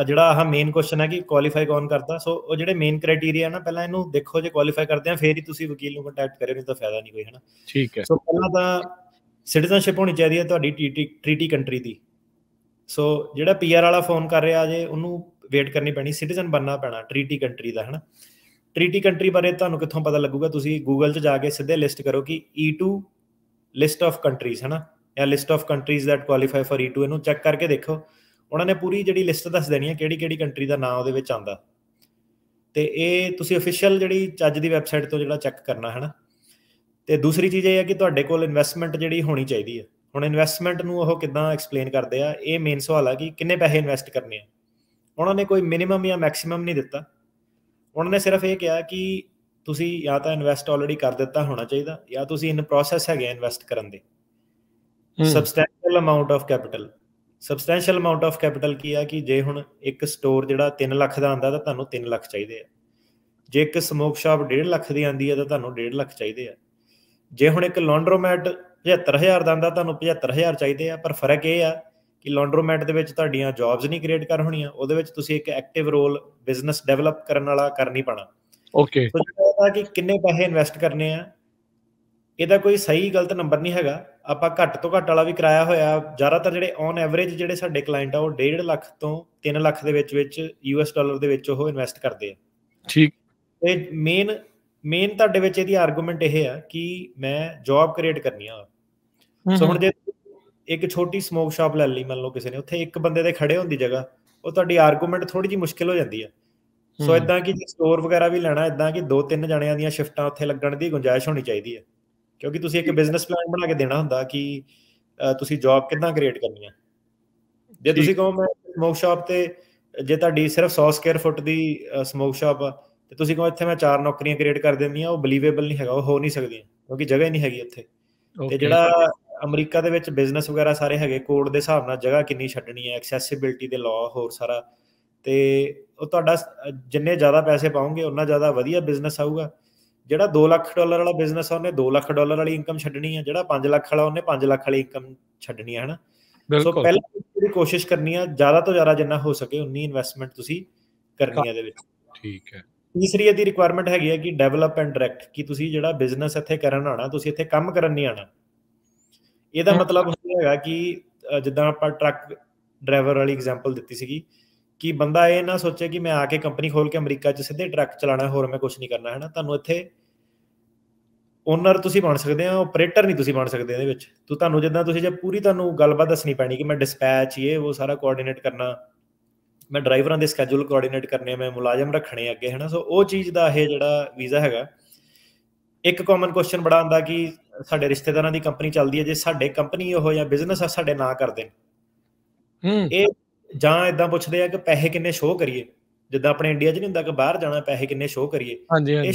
ਜਿਹੜਾ ਆਹ ਮੇਨ ਕੁਐਸਚਨ ਹੈ ਕਿ ਕੁਆਲੀਫਾਈ ਕੌਣ ਕਰਦਾ। ਸੋ ਉਹ ਜਿਹੜੇ ਮੇਨ ਕ੍ਰਾਈਟੇਰੀਆ ਨਾ ਪਹਿਲਾਂ ਇਹਨੂੰ ਦੇਖੋ, ਜੇ ਕੁਆਲੀਫਾਈ ਕਰਦੇ ਆ ਫਿਰ ਹੀ ਤੁਸੀਂ ਵਕੀਲ ਨੂੰ ਕੰਟੈਕਟ ਕਰਿਓ, ਨਹੀਂ ਤਾਂ ਫਾਇਦਾ ਨਹੀਂ ਕੋਈ, ਹੈ ਨਾ। ਠੀਕ ਹੈ। ਸੋ ਪਹਿਲਾਂ ਤਾਂ ਸਿਟੀਜ਼ਨਸ਼ਿਪ ਹੋਣੀ ਚਾਹੀਦੀ ਹੈ ਤੁਹਾਡੀ ਟ੍ਰੀਟੀ ਕੰਟਰੀ ਦੀ। ਸੋ ਜਿਹੜਾ PR ਵਾਲਾ ਫੋਨ ਕਰ ਰਿਹਾ ਜੇ ਉਹਨੂੰ ਵੇਟ ਕਰਨੀ ਪੈਣੀ, ਸਿਟੀਜ਼ਨ ਬਣਨਾ ਪੈਣਾ ਟ੍ਰੀਟੀ ਕੰਟਰੀ ਦਾ, ਹੈ ਨਾ। ਟ੍ਰੀਟੀ ਕੰਟਰੀ ਬਾਰੇ ਤੁਹਾਨੂੰ ਕਿੱਥੋਂ ਪਤਾ ਲੱਗੂਗਾ? ਤੁਸੀਂ ਗੂਗਲ 'ਚ ਜਾ ਕੇ ਸਿੱਧੇ ਲਿਸਟ ਕਰੋ ਕਿ E2 ਲਿਸਟ ਆਫ ਕੰਟਰੀਜ਼, ਹੈ ਨਾ, ਜਾਂ list of countries that qualify for E2, ਇਹਨੂੰ ਚੈੱਕ ਕਰਕੇ ਦੇਖੋ। ਉਹਨਾਂ ਨੇ ਪੂਰੀ ਜਿਹੜੀ ਲਿਸਟ ਦੱਸ ਦੇਣੀ ਹੈ ਕਿਹੜੀ ਕਿਹੜੀ ਕੰਟਰੀ ਦਾ ਨਾਂ ਉਹਦੇ ਵਿੱਚ ਆਉਂਦਾ, ਤੇ ਇਹ ਤੁਸੀਂ ਅਫੀਸ਼ੀਅਲ ਜਿਹੜੀ ਚੱਜ ਦੀ ਵੈਬਸਾਈਟ ਤੋਂ ਜਿਹੜਾ ਚੈੱਕ ਕਰਨਾ, ਹੈ ਨਾ। ਤੇ ਦੂਸਰੀ ਚੀਜ਼ ਇਹ ਹੈ ਕਿ ਤੁਹਾਡੇ ਕੋਲ ਇਨਵੈਸਟਮੈਂਟ ਜਿਹੜੀ ਹੋਣੀ ਚਾਹੀਦੀ ਹੈ। ਹੁਣ ਇਨਵੈਸਟਮੈਂਟ ਨੂੰ ਉਹ ਕਿੱਦਾਂ ਐਕਸਪਲੇਨ ਕਰਦੇ ਆ, ਇਹ ਮੇਨ ਸਵਾਲ ਆ ਕਿ ਕਿੰਨੇ ਪੈਸੇ ਇਨਵੈਸਟ ਕਰਨੇ ਆ। ਉਹਨਾਂ ਨੇ ਕੋਈ ਮਿਨੀਮਮ ਜਾਂ ਮੈਕਸੀਮਮ ਨਹੀਂ ਦਿੱਤਾ, ਉਹਨਾਂ ਨੇ ਸਿਰਫ ਇਹ ਕਿਹਾ ਕਿ ਤੁਸੀਂ ਜਾਂ ਤਾਂ ਇਨਵੈਸਟ ਆਲਰੇਡੀ ਕਰ ਦਿੱਤਾ ਹੋਣਾ ਚਾਹੀਦਾ, ਜਾਂ ਤੁਸੀਂ ਇਨ ਪ੍ਰੋਸੈਸ ਹੈਗੇ ਇਨਵੈਸਟ ਕਰਨ ਦੇ। Substantial amount of capital, substantial amount of capital ਕੀ ਆ ਕਿ ਜੇ ਹੁਣ ਇੱਕ ਸਟੋਰ ਜਿਹੜਾ 3 ਲੱਖ ਦਾ ਆਉਂਦਾ ਤਾਂ ਤੁਹਾਨੂੰ 3 ਲੱਖ ਚਾਹੀਦੇ ਆ। ਜੇ ਇੱਕ ਸਮੋਕ ਸ਼ਾਪ 1.5 ਲੱਖ ਦੀ ਆਉਂਦੀ ਹੈ ਤਾਂ ਤੁਹਾਨੂੰ 1.5 ਲੱਖ ਚਾਹੀਦੇ ਆ। ਜੇ ਹੁਣ ਇੱਕ ਲੌਂਡਰੋਮੈਟ 75,000 ਦਾ ਆਉਂਦਾ, ਤੁਹਾਨੂੰ 75,000 ਚਾਹੀਦੇ ਆ। ਪਰ ਫਰਕ ਇਹ ਆ ਕਿ ਲੌਂਡਰੋਮੈਟ ਦੇ ਵਿੱਚ ਤੁਹਾਡੀਆਂ ਜੌਬਸ ਨਹੀਂ ਕ੍ਰੀਏਟ ਕਰ ਹੋਣੀਆਂ, ਉਹਦੇ ਵਿੱਚ ਤੁਸੀਂ ਇੱਕ ਐਕਟਿਵ ਰੋਲ ਬਿਜ਼ਨਸ ਡਿਵੈਲਪ ਕਰਨ ਵਾਲਾ ਕਰ ਨਹੀਂ ਪਾਣਾ। ਓਕੇ। ਕਿ ਕਿੰਨੇ ਪੈਸੇ ਇਨਵੈਸਟ ਕਰਨੇ ਆ, ਇਹਦਾ ਕੋਈ ਸਹੀ ਗਲਤ ਨੰਬਰ ਨਹੀਂ ਹੈਗਾ। ਆਪਾਂ ਘੱਟ ਤੋਂ ਘੱਟ ਵਾਲਾ ਵੀ ਕਰਾਇਆ ਹੋਇਆ। ਜ਼ਿਆਦਾਤਰ ਜਿਹੜੇ ਔਨ ਐਵਰੇਜ ਜਿਹੜੇ ਸਾਡੇ ਕਲਾਇੰਟ ਆ ਉਹ 1.5 ਲੱਖ ਤੋਂ 3 ਲੱਖ ਦੇ ਵਿੱਚ US$ ਦੇ ਵਿੱਚ ਉਹ ਇਨਵੈਸਟ ਕਰਦੇ ਆ। ਠੀਕ। ਤੇ ਮੇਨ ਤੁਹਾਡੇ ਵਿੱਚ ਇਹਦੀ ਆਰਗੂਮੈਂਟ ਇਹ ਆ ਕਿ ਮੈਂ ਜੌਬ ਕ੍ਰੀਏਟ ਕਰਨੀ ਆ। ਸੋ ਹੁਣ ਜੇ ਇੱਕ ਛੋਟੀ ਸਮੋਕ ਸ਼ਾਪ ਲੈ ਲਈ, ਮੰਨ ਲਓ ਕਿਸੇ ਨੇ, ਉੱਥੇ ਇੱਕ ਬੰਦੇ ਦੇ ਖੜੇ ਹੋਣ ਦੀ ਜਗ੍ਹਾ ਉਹ ਤੁਹਾਡੀ ਆਰਗੂਮੈਂਟ ਥੋੜੀ ਜਿਹੀ ਮੁਸ਼ਕਿਲ ਹੋ ਜਾਂਦੀ ਆ। ਸੋ ਇਦਾਂ ਕਿ ਜੇ ਸਟੋਰ ਵਗੈਰਾ ਵੀ ਲੈਣਾ, ਇਦਾਂ ਕਿ 2-3 ਜਣਿਆਂ ਦੀਆਂ ਸ਼ਿਫਟਾਂ ਉੱਥੇ ਲੱਗਣ ਦੀ ਗੁੰਜਾਇਸ਼ ਹੋਣੀ ਚਾਹੀਦੀ ਹੈ, ਕਿਉਂਕਿ ਤੁਸੀਂ ਇੱਕ ਬਿਜ਼ਨਸ ਪਲਾਨ ਬਣਾ ਕੇ ਦੇਣਾ ਹੁੰਦਾ ਕਿ ਤੁਸੀਂ ਜੌਬ ਕਿੱਦਾਂ ਕ੍ਰੀਏਟ ਕਰਨੀ ਆ। ਜੇ ਤੁਸੀਂ ਕਹੋ ਮੈਂ ਸਮੋਕ ਸ਼ਾਪ ਤੇ, ਜੇ ਤੁਹਾਡੀ ਸਿਰਫ 100 ਸਕੁਅਰ ਫੁੱਟ ਦੀ ਸਮੋਕ ਸ਼ਾਪ ਆ ਤੇ ਤੁਸੀਂ ਕਹੋ ਇੱਥੇ ਮੈਂ 4 ਨੌਕਰੀਆਂ ਕ੍ਰੀਏਟ ਕਰ ਦਿੰਦੀ ਆ, ਉਹ ਬਲੀਵੇਬਲ ਨਹੀਂ ਹੈਗਾ, ਉਹ ਹੋ ਨਹੀਂ ਸਕਦੀਆਂ ਕਿਉਂਕਿ ਜਗ੍ਹਾ ਹੀ ਨਹੀਂ ਹੈਗੀ ਉੱਥੇ। ਤੇ ਜਿਹੜਾ ਅਮਰੀਕਾ ਦੇ ਵਿੱਚ ਬਿਜ਼ਨਸ ਵਗੈਰਾ ਸਾਰੇ ਹੈਗੇ, ਕੋਡ ਦੇ ਹਿਸਾਬ ਨਾਲ ਜਗ੍ਹਾ ਕਿੰਨੀ ਛੱਡਣੀ ਹੈ, ਐਕਸੈਸਿਬਿਲਿਟੀ ਦੇ ਲਾਅ, ਹੋਰ ਸਾਰਾ। ਤੇ ਉਹ ਤੁਹਾਡਾ ਜਿੰਨੇ ਜ਼ਿਆਦਾ ਪੈਸੇ ਪਾਓਗੇ ਉਨਾ ਜ਼ਿਆਦਾ ਵਧੀਆ ਬਿਜ਼ਨਸ ਆਊਗਾ। ਜਿਹੜਾ $2 ਲੱਖ ਵਾਲਾ ਬਿਜ਼ਨਸ ਆ ਉਹਨੇ $2 ਲੱਖ ਵਾਲੀ ਇਨਕਮ ਛੱਡਣੀ ਹੈ, ਜਿਹੜਾ 5 ਲੱਖ ਵਾਲਾ ਉਹਨੇ 5 ਲੱਖ ਵਾਲੀ ਇਨਕਮ ਛੱਡਣੀ ਹੈ, ਹੈ ਨਾ। ਸੋ ਪਹਿਲਾਂ ਜਿਹੜੀ ਕੋਸ਼ਿਸ਼ ਕਰਨੀ ਆ ਜ਼ਿਆਦਾ ਤੋਂ ਜ਼ਿਆਦਾ ਜਿੰਨਾ ਹੋ ਸਕੇ ਉਨੀ ਇਨਵੈਸਟਮੈਂਟ ਤੁਸੀਂ ਕਰਨੀ ਹੈ ਇਹਦੇ ਵਿੱਚ। ਠੀਕ ਹੈ। ਤੀਸਰੀ ਇਹਦੀ ਰਿਕੁਆਇਰਮੈਂਟ ਹੈਗੀ ਹੈ ਕਿ ਡਿਵੈਲਪ ਐਂਡ ਡਾਇਰੈਕਟ, ਕਿ ਤੁਸੀਂ ਜਿਹੜਾ ਬਿਜ਼ਨਸ ਇੱਥੇ ਕਰਨ ਆਉਣਾ, ਤੁਸੀਂ ਇੱਥੇ ਕੰਮ ਕਰਨ ਨਹੀਂ ਆਉਣਾ। ਇਹਦਾ ਮਤਲਬ ਹੈਗਾ ਕਿ ਜਿੱਦਾਂ ਆਪਾਂ ਟਰੱਕ ਡਰਾਈਵਰ ਵਾਲੀ ਐਗਜ਼ਾਮਪਲ ਦਿੱਤੀ ਸੀਗੀ ਕਿ ਬੰਦਾ ਇਹ ਨਾ ਸੋਚੇ ਕਿ ਮੈਂ ਆ ਕੇ ਕੰਪਨੀ ਖੋਲ ਕੇ ਅਮਰੀਕਾ 'ਚ ਸਿੱਧੇ ਟਰੱਕ ਚਲਾਉਣਾ, ਹੋਰ ਮੈਂ ਕੁਛ ਨਹੀਂ ਕਰਨਾ, ਹੈ ਨਾ। ਤੁਹਾਨੂੰ ਇੱਥੇ ਓਨਰ ਤੁਸੀਂ ਬਣ ਸਕਦੇ ਆ, ਆਪਰੇਟਰ ਨਹੀਂ ਤੁਸੀਂ ਬਣ ਸਕਦੇ ਇਹਦੇ ਵਿੱਚ। ਤੁਹਾਨੂੰ ਜਿੱਦਾਂ ਤੁਸੀਂ ਜੇ ਪੂਰੀ ਤੁਹਾਨੂੰ ਗੱਲਬਾਤ ਦੱਸਣੀ ਪੈਣੀ ਕਿ ਮੈਂ ਡਿਸਪੈਚ ਉਹ ਸਾਰਾ ਕੋਆਰਡੀਨੇਟ ਕਰਨਾ, ਮੈਂ ਡਰਾਈਵਰਾਂ ਦੇ ਸਕੈਜੂਲ ਕੋਆਰਡੀਨੇਟ ਕਰਨੇ, ਮੈਂ ਮੁਲਾਜ਼ਮ ਰੱਖਣੇ ਅੱਗੇ, ਹੈ ਨਾ। ਸੋ ਉਹ ਚੀਜ਼ ਦਾ ਇਹ ਜਿਹੜਾ ਵੀਜ਼ਾ ਹੈਗਾ। ਇੱਕ ਕਾਮਨ ਕੁਐਸਚਨ ਬੜਾ ਆਉਂਦਾ ਕਿ ਸਾਡੇ ਰਿਸ਼ਤੇਦਾਰਾਂ ਦੀ ਕੰਪਨੀ ਚੱਲਦੀ ਹੈ, ਜੇ ਸਾਡੇ ਕੰਪਨੀ ਉਹ ਜਾਂ ਬਿਜ਼ਨਸ ਆ ਸਾਡੇ ਨਾਂ ਕਰਦੇ, ਇਹ ਜਾਂ ਇਦਾਂ ਪੁੱਛਦੇ ਆ ਕਿ ਪੈਸੇ ਕਿੰਨੇ ਸ਼ੋਅ ਕਰੀਏ, ਜਿੱਦਾਂ ਆਪਣੇ ਇੰਡੀਆ 'ਚ ਨਹੀਂ ਹੁੰਦਾ ਕਿ ਬਾਹਰ ਜਾਣਾ ਪੈਸੇ ਕਿੰਨੇ ਸ਼ੋਅ ਕਰੀਏ।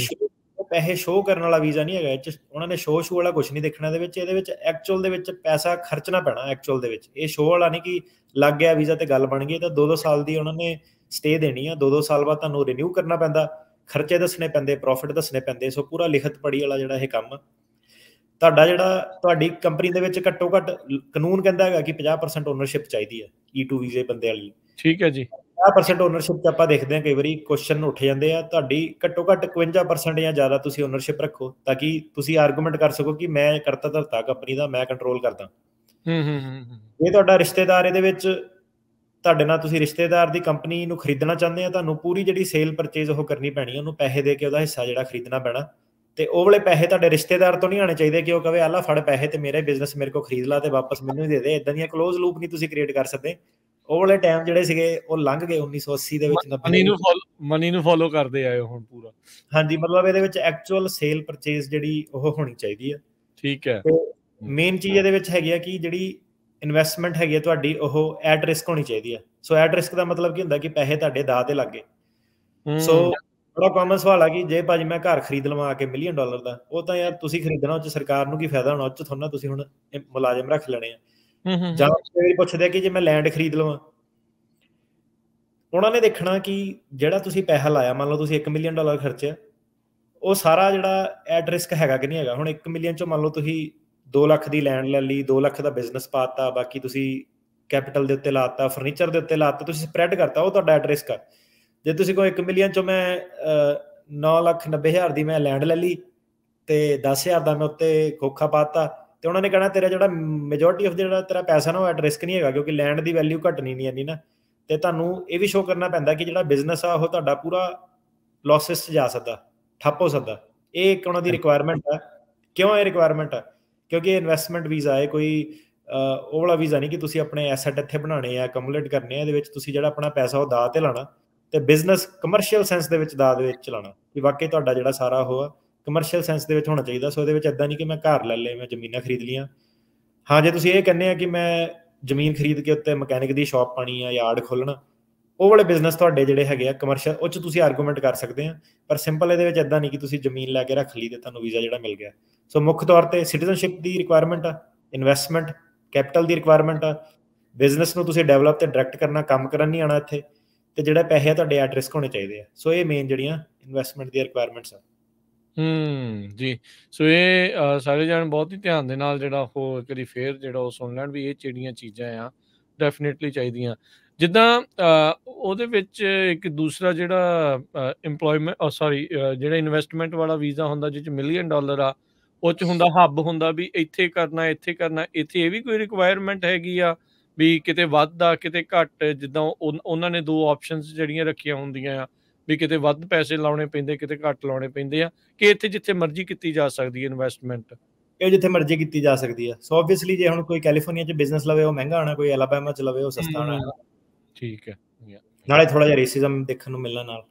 ਇਹ ਪੈਸੇ ਸ਼ੋਅ ਕਰਨ ਵਾਲਾ ਵੀਜ਼ਾ ਨਹੀਂ ਹੈਗਾ। ਇਹ 'ਚ ਉਹਨਾਂ ਨੇ ਸ਼ੋਅ ਵਾਲਾ ਕੁਛ ਨਹੀਂ ਦੇਖਣਾ ਇਹਦੇ ਵਿੱਚ ਐਕਚੁਅਲ ਦੇ ਵਿੱਚ ਪੈਸਾ ਖਰਚਣਾ ਪੈਣਾ ਐਕਚੁਅਲ ਦੇ ਵਿੱਚ। ਇਹ ਸ਼ੋਅ ਵਾਲਾ ਨਹੀਂ ਕਿ ਲੱਗ ਗਿਆ ਵੀਜ਼ਾ ਤੇ ਗੱਲ ਬਣ ਗਈ। ਤਾਂ 2-2 ਸਾਲ ਦੀ ਉਹਨਾਂ ਨੇ ਸਟੇ ਦੇਣੀ ਆ, 2-2 ਸਾਲ ਬਾਅਦ ਤੁਹਾਨੂੰ ਰਿਨਿਊ ਕਰਨਾ ਪੈਂਦਾ, ਖਰਚੇ ਦੱਸਣੇ ਪੈਂਦੇ, ਪ੍ਰੋਫਿਟ ਦੱਸਣੇ ਪੈਂਦੇ। ਸੋ ਪੂਰਾ ਲਿਖਤ ਪੜ੍ਹੀ ਵਾਲਾ ਜਿਹੜਾ ਇਹ ਕੰਮ ਤੁਹਾਡਾ, ਜਿਹੜਾ ਤੁਹਾਡੀ ਕੰਪਨੀ ਦੇ ਵਿੱਚ ਘੱਟੋ ਘੱਟ ਕਾਨੂੰਨ ਕਹਿੰਦਾ ਹੈਗਾ ਕਿ 50% ਓਨਰਸ਼ਿਪ ਚਾਹੀਦੀ ਹੈ E2 ਵੀਜ਼ੇ ਬੰਦੇ ਵਾਲੀ। ਠੀਕ ਹੈ ਜੀ। 50% ਓਨਰਸ਼ਿਪ 'ਚ ਆਪਾਂ ਦੇਖਦੇ ਹਾਂ ਕਈ ਵਾਰੀ ਕੁਐਸਚਨ ਉੱਠ ਜਾਂਦੇ ਆ। ਤੁਹਾਡੀ ਘੱਟੋ ਘੱਟ 51% ਜਾਂ ਜ਼ਿਆਦਾ ਤੁਸੀਂ ਓਨਰਸ਼ਿਪ ਰੱਖੋ, ਤਾਂ ਕਿ ਤੁਸੀਂ ਆਰਗੂਮੈਂਟ ਕਰ ਸਕੋ ਕਿ ਮੈਂ ਕਰਤਾ ਧਰਤਾ ਕੰਪਨੀ ਦਾ, ਮੈਂ ਕੰਟਰੋਲ ਕਰਦਾ। ਇਹ ਤੁਹਾਡਾ ਰਿਸ਼ਤੇਦਾਰ ਇਹਦੇ ਵਿੱਚ ਤੁਹਾਡੇ ਨਾਲ, ਤੁਸੀਂ ਰਿਸ਼ਤੇਦਾਰ ਦੀ ਕੰਪਨੀ ਨੂੰ ਖਰੀਦਣਾ ਚਾਹੁੰਦੇ ਆ, ਤੁਹਾਨੂੰ ਪੂਰੀ ਜਿਹੜੀ ਸੇਲ ਪਰਚੇਜ਼ ਉਹ ਕਰਨੀ ਪੈਣੀ, ਉਹਨੂੰ ਪੈਸੇ ਦੇ ਕੇ ਉਹਦਾ ਹਿੱਸਾ ਜਿਹੜਾ ਖਰੀਦਣਾ ਪੈਣਾ। ਤੇ ਉਹ ਵਾਲੇ ਪੈਸੇ ਤੁਹਾਡੇ ਰਿਸ਼ਤੇਦਾਰ ਤੋਂ ਨਹੀਂ ਆਉਣੇ ਚਾਹੀਦੇ ਕਿ ਉਹ ਕਹੇ ਆਲਾ ਫੜ ਪੈਸੇ ਤੇ ਮੇਰੇ ਬਿਜ਼ਨਸ ਮੇਰੇ ਕੋਲ ਖਰੀਦ ਲਾ ਤੇ ਵਾਪਸ ਮੈਨੂੰ ਹੀ ਦੇ ਦੇ। ਇਦਾਂ ਦੀਆਂ ਕਲੋਜ਼ ਲੂਪ ਨਹੀਂ ਤੁਸੀਂ ਕ੍ਰੀਏਟ ਕਰ ਸਕਦੇ। ਉਹ ਵਾਲੇ ਟਾਈਮ ਜਿਹੜੇ ਸੀਗੇ ਉਹ ਲੰਘ ਗਏ 1980 ਦੇ ਵਿੱਚ, 90 ਮਨੀ ਨੂੰ ਫੋਲੋ ਕਰਦੇ ਆਏ ਹੁਣ ਪੂਰਾ। ਹਾਂਜੀ, ਮਤਲਬ ਇਹਦੇ ਵਿੱਚ ਐਕਚੁਅਲ ਸੇਲ ਪਰਚੇਜ਼ ਜਿਹੜੀ ਉਹ ਹੋਣੀ ਚਾਹੀਦੀ ਹੈ। ਠੀਕ ਹੈ। ਮੇਨ ਚੀਜ਼ ਇਹਦੇ ਵਿੱਚ ਹੈਗੀ ਆ ਕਿ ਜਿਹੜੀ ਇਨਵੈਸਟਮੈਂਟ ਹੈਗੀ ਹੈ ਤੁਹਾਡੀ, ਉਹ ਐਟ ਰਿਸਕ ਹੋਣੀ ਚਾਹੀਦੀ ਹੈ। ਸੋ ਐਟ ਰਿਸਕ ਦਾ ਮਤਲਬ ਕੀ ਹੁੰਦਾ ਕਿ ਪੈਸੇ ਤੁਹਾਡੇ ਦਾਅ ਤੇ ਲੱਗ ਗਏ। ਸੋ ਬੜਾ ਕਾਮਨ ਸਵਾਲ ਆ ਕਿ ਜੇ ਭਾਜੀ ਮੈਂ ਘਰ ਖਰੀਦ ਲਵਾਂ ਆ ਕੇ $1 ਮਿਲੀਅਨ ਦਾ, ਉਹ ਤਾਂ ਯਾਰ ਤੁਸੀਂ ਖਰੀਦਣਾ, ਉਹ 'ਚ ਸਰਕਾਰ ਨੂੰ ਕੀ ਫਾਇਦਾ ਹੋਣਾ, ਉਹ 'ਚ ਥੋੜਾ ਤੁਸੀਂ ਹੁਣ ਮੁਲਾਜ਼ਮ ਰੱਖ ਲੈਣੇ ਆ। ਜਾਂ ਪੁੱਛਦੇ ਆ ਕਿ ਜੇ ਮੈਂ ਲੈਂਡ ਖਰੀਦ ਲਵਾਂ, ਉਹਨਾਂ ਨੇ ਦੇਖਣਾ ਕਿ ਜਿਹੜਾ ਤੁਸੀਂ ਪੈਸਾ ਲਾਇਆ, ਮੰਨ ਲਓ ਤੁਸੀਂ $1 ਮਿਲੀਅਨ ਖਰਚਿਆ, ਉਹ ਸਾਰਾ ਜਿਹੜਾ ਐਟ ਰਿਸਕ ਹੈਗਾ ਕਿ ਨਹੀਂ ਹੈਗਾ। ਹੁਣ 1 ਮਿਲੀਅਨ 'ਚੋਂ ਮੰਨ ਲਓ ਤੁਸੀਂ 2 ਲੱਖ ਦੀ ਲੈਂਡ ਲੈ ਲਈ, 2 ਲੱਖ ਦਾ ਬਿਜ਼ਨਸ ਪਾਤਾ, ਬਾਕੀ ਤੁਸੀਂ ਕੈਪੀਟਲ ਦੇ ਉੱਤੇ ਲਾਤਾ, ਫਰਨੀਚਰ ਦੇ ਉੱਤੇ ਲਾਤਾ, ਤੁਸੀਂ ਸਪਰੈਡ ਕਰਤਾ, ਉਹ ਤੁਹਾਡਾ ਐਟ ਰਿਸਕ ਆ। ਜੇ ਤੁਸੀਂ ਕੋਈ 1 ਮਿਲੀਅਨ ਚੋਂ ਮੈਂ 9,90,000 ਦੀ ਮੈਂ ਲੈਂਡ ਲੈ ਲਈ ਤੇ 10,000 ਦਾ ਮੈਂ ਉੱਤੇ ਖੋਖਾ ਪਾਤਾ, ਤੇ ਉਹਨਾਂ ਨੇ ਕਹਿਣਾ ਤੇਰਾ ਜਿਹੜਾ ਮੈਜੋਰਟੀ ਆਫ ਜਿਹੜਾ ਤੇਰਾ ਪੈਸਾ ਨਾ ਉਹ ਐਟ ਰਿਸਕ ਨਹੀਂ ਹੈਗਾ, ਕਿਉਂਕਿ ਲੈਂਡ ਦੀ ਵੈਲਿਊ ਘਟਣੀ ਨਹੀਂ ਇੰਨੀ ਨਾ। ਤੇ ਤੁਹਾਨੂੰ ਇਹ ਵੀ ਸ਼ੋਅ ਕਰਨਾ ਪੈਂਦਾ ਕਿ ਜਿਹੜਾ ਬਿਜ਼ਨਸ ਆ ਉਹ ਤੁਹਾਡਾ ਪੂਰਾ ਲੌਸਿਸ 'ਚ ਜਾ ਸਕਦਾ, ਠੱਪ ਹੋ ਸਕਦਾ। ਇਹ ਇੱਕ ਉਹਨਾਂ ਦੀ ਰਿਕੁਆਇਰਮੈਂਟ ਆ। ਕਿਉਂ ਇਹ ਰਿਕੁਆਇਰਮੈਂਟ ਆ? ਕਿਉਂਕਿ ਇਨਵੈਸਟਮੈਂਟ ਵੀਜ਼ਾ ਹੈ, ਕੋਈ ਉਹ ਵਾਲਾ ਵੀਜ਼ਾ ਨਹੀਂ ਕਿ ਤੁਸੀਂ ਆਪਣੇ ਐਸੈਟ ਇੱਥੇ ਬਣਾਉਣੇ ਆ, ਅਕਮੂਲੇਟ ਕਰਨੇ ਆ। ਇਹਦੇ ਵਿੱਚ ਤੁਸੀਂ ਜਿਹੜਾ ਆਪਣਾ ਪੈਸਾ ਉਹ ਦਾਅ 'ਤੇ ਲਾਉਣਾ, ਤੇ ਬਿਜ਼ਨਸ ਕਮਰਸ਼ੀਅਲ ਸੈਂਸ ਦੇ ਵਿੱਚ ਦਾਅ ਦੇ ਵਿੱਚ ਚਲਾਉਣਾ, ਕਿ ਵਾਕਈ ਤੁਹਾਡਾ ਜਿਹੜਾ ਸਾਰਾ ਉਹ ਕਮਰਸ਼ੀਅਲ ਸੈਂਸ ਦੇ ਵਿੱਚ ਹੋਣਾ ਚਾਹੀਦਾ। ਸੋ ਇਹਦੇ ਵਿੱਚ ਇੱਦਾਂ ਨਹੀਂ ਕਿ ਮੈਂ ਘਰ ਲੈ ਲਏ, ਮੈਂ ਜ਼ਮੀਨਾਂ ਖਰੀਦ ਲਈਆਂ। ਹਾਂ, ਜੇ ਤੁਸੀਂ ਇਹ ਕਹਿੰਦੇ ਆ ਕਿ ਮੈਂ ਜ਼ਮੀਨ ਖਰੀਦ ਕੇ ਉੱਤੇ ਮਕੈਨਿਕ ਦੀ ਸ਼ਾਪ ਪਾਣੀ ਆ, ਯਾਰਡ ਖੋਲ੍ਹਣਾ, ਉਹ ਵਾਲੇ ਬਿਜ਼ਨਸ ਤੁਹਾਡੇ ਜਿਹੜੇ ਹੈਗੇ ਆ ਕਮਰਸ਼ੀਅਲ, ਉਹ 'ਚ ਤੁਸੀਂ ਆਰਗੂਮੈਂਟ ਕਰ ਸਕਦੇ ਆ। ਪਰ ਸਿੰਪਲ ਇਹਦੇ ਵਿੱਚ ਇੱਦਾਂ ਨਹੀਂ ਕਿ ਤੁਸੀਂ ਜ਼ਮੀਨ ਲੈ ਕੇ ਰੱਖ ਲਈ ਤੇ ਤੁਹਾਨੂੰ ਵੀਜ਼ਾ ਜਿਹੜਾ ਮਿਲ ਗਿਆ। ਸੋ ਮੁੱਖ ਤੌਰ 'ਤੇ ਸਿਟੀਜ਼ਨਸ਼ਿਪ ਦੀ ਰਿਕੁਆਇਰਮੈਂਟ ਆ, ਇਨਵੈਸਟਮੈਂਟ, ਕੈਪੀਟਲ ਦੀ ਰਿਕੁਆਇਰਮੈਂਟ ਆ, ਬਿਜ਼ਨਸ ਨੂੰ ਤੁਸੀਂ ਡਿਵੈਲਪ ਤੇ ਡਾਇਰੈਕਟ ਕਰਨਾ, ਕੰਮ ਕਰਨ ਨਹੀਂ ਆਉਣਾ ਇੱਥੇ, ਤੇ ਜਿਹੜੇ ਪੈਸੇ ਆ ਤੁਹਾਡੇ ਐਟ ਰਿਸਕ ਹੋਣੇ ਚਾਹੀਦੇ ਆ। ਸੋ ਇਹ ਮੇਨ ਜਿਹੜੀਆਂ ਇਨਵੈਸਟਮੈਂਟ ਦੀਆਂ ਰਿਕੁਆਇਰਮੈਂਟਸ ਆ। ਜੀ। ਸੋ ਇਹ ਸਾਰੇ ਜਾਣੇ ਬਹੁਤ ਹੀ ਧਿਆਨ ਦੇ ਨਾਲ ਜਿਹੜਾ ਉਹ ਇੱਕ ਵਾਰੀ ਫੇਰ ਜਿਹੜਾ ਉਹ ਸੁਣ ਲੈਣ ਵੀ ਇਹ ਜਿਹੜੀਆਂ ਚੀਜ਼ਾਂ ਆ ਡੈਫੀਨੇਟਲੀ ਚਾਹੀਦੀਆਂ। ਜਿੱਦਾਂ ਉਹਦੇ ਵਿੱਚ ਇੱਕ ਦੂਸਰਾ ਜਿਹੜਾ ਜਿਹੜਾ ਇਨਵੈਸਟਮੈਂਟ ਵਾਲਾ ਵੀਜ਼ਾ ਹੁੰਦਾ ਜਿਹ 'ਚ $1 ਮਿਲੀਅਨ ਆ, ਉਹ 'ਚ ਹੁੰਦਾ ਹੱਬ ਹੁੰਦਾ ਵੀ ਇੱਥੇ ਕਰਨਾ, ਇੱਥੇ ਕਰਨਾ। ਇੱਥੇ ਇਹ ਵੀ ਕੋਈ ਰਿਕੁਆਇਰਮੈਂਟ ਹੈਗੀ ਆ ਵੀ ਕਿਤੇ ਵੱਧ ਆ, ਕਿਤੇ ਘੱਟ? ਜਿੱਦਾਂ ਉਹਨਾਂ ਨੇ 2 ਆਪਸ਼ਨਸ ਜਿਹੜੀਆਂ ਰੱਖੀਆਂ ਹੁੰਦੀਆਂ ਆ ਵੀ ਕਿਤੇ ਵੱਧ ਪੈਸੇ ਲਾਉਣੇ ਪੈਂਦੇ, ਕਿਤੇ ਘੱਟ ਲਾਉਣੇ ਪੈਂਦੇ ਆ, ਕਿ ਇੱਥੇ ਜਿੱਥੇ ਮਰਜ਼ੀ ਕੀਤੀ ਜਾ ਸਕਦੀ ਹੈ ਇਨਵੈਸਟਮੈਂਟ? ਇਹ ਜਿੱਥੇ ਮਰਜ਼ੀ ਕੀਤੀ ਜਾ ਸਕਦੀ ਆ। ਸੋ ਓਬਵੀਅਸਲੀ ਜੇ ਹੁਣ ਕੋਈ ਕੈਲੀਫੋਰਨੀਆ 'ਚ ਬਿਜ਼ਨਸ ਲਵੇ ਉਹ ਮਹਿੰਗਾ ਆਉਣਾ, ਕੋਈ ਐਲਾਬਾਮਾ 'ਚ ਲਵੇ ਉਹ ਸਸਤਾ ਆਉਣਾ। ਠੀਕ ਹੈ। ਨਾਲੇ ਥੋੜਾ ਜਿਹਾ ਰੇਸਿਜ਼ਮ ਦੇਖਣ ਨੂੰ ਮਿਲਣਾ ਨਾਲ।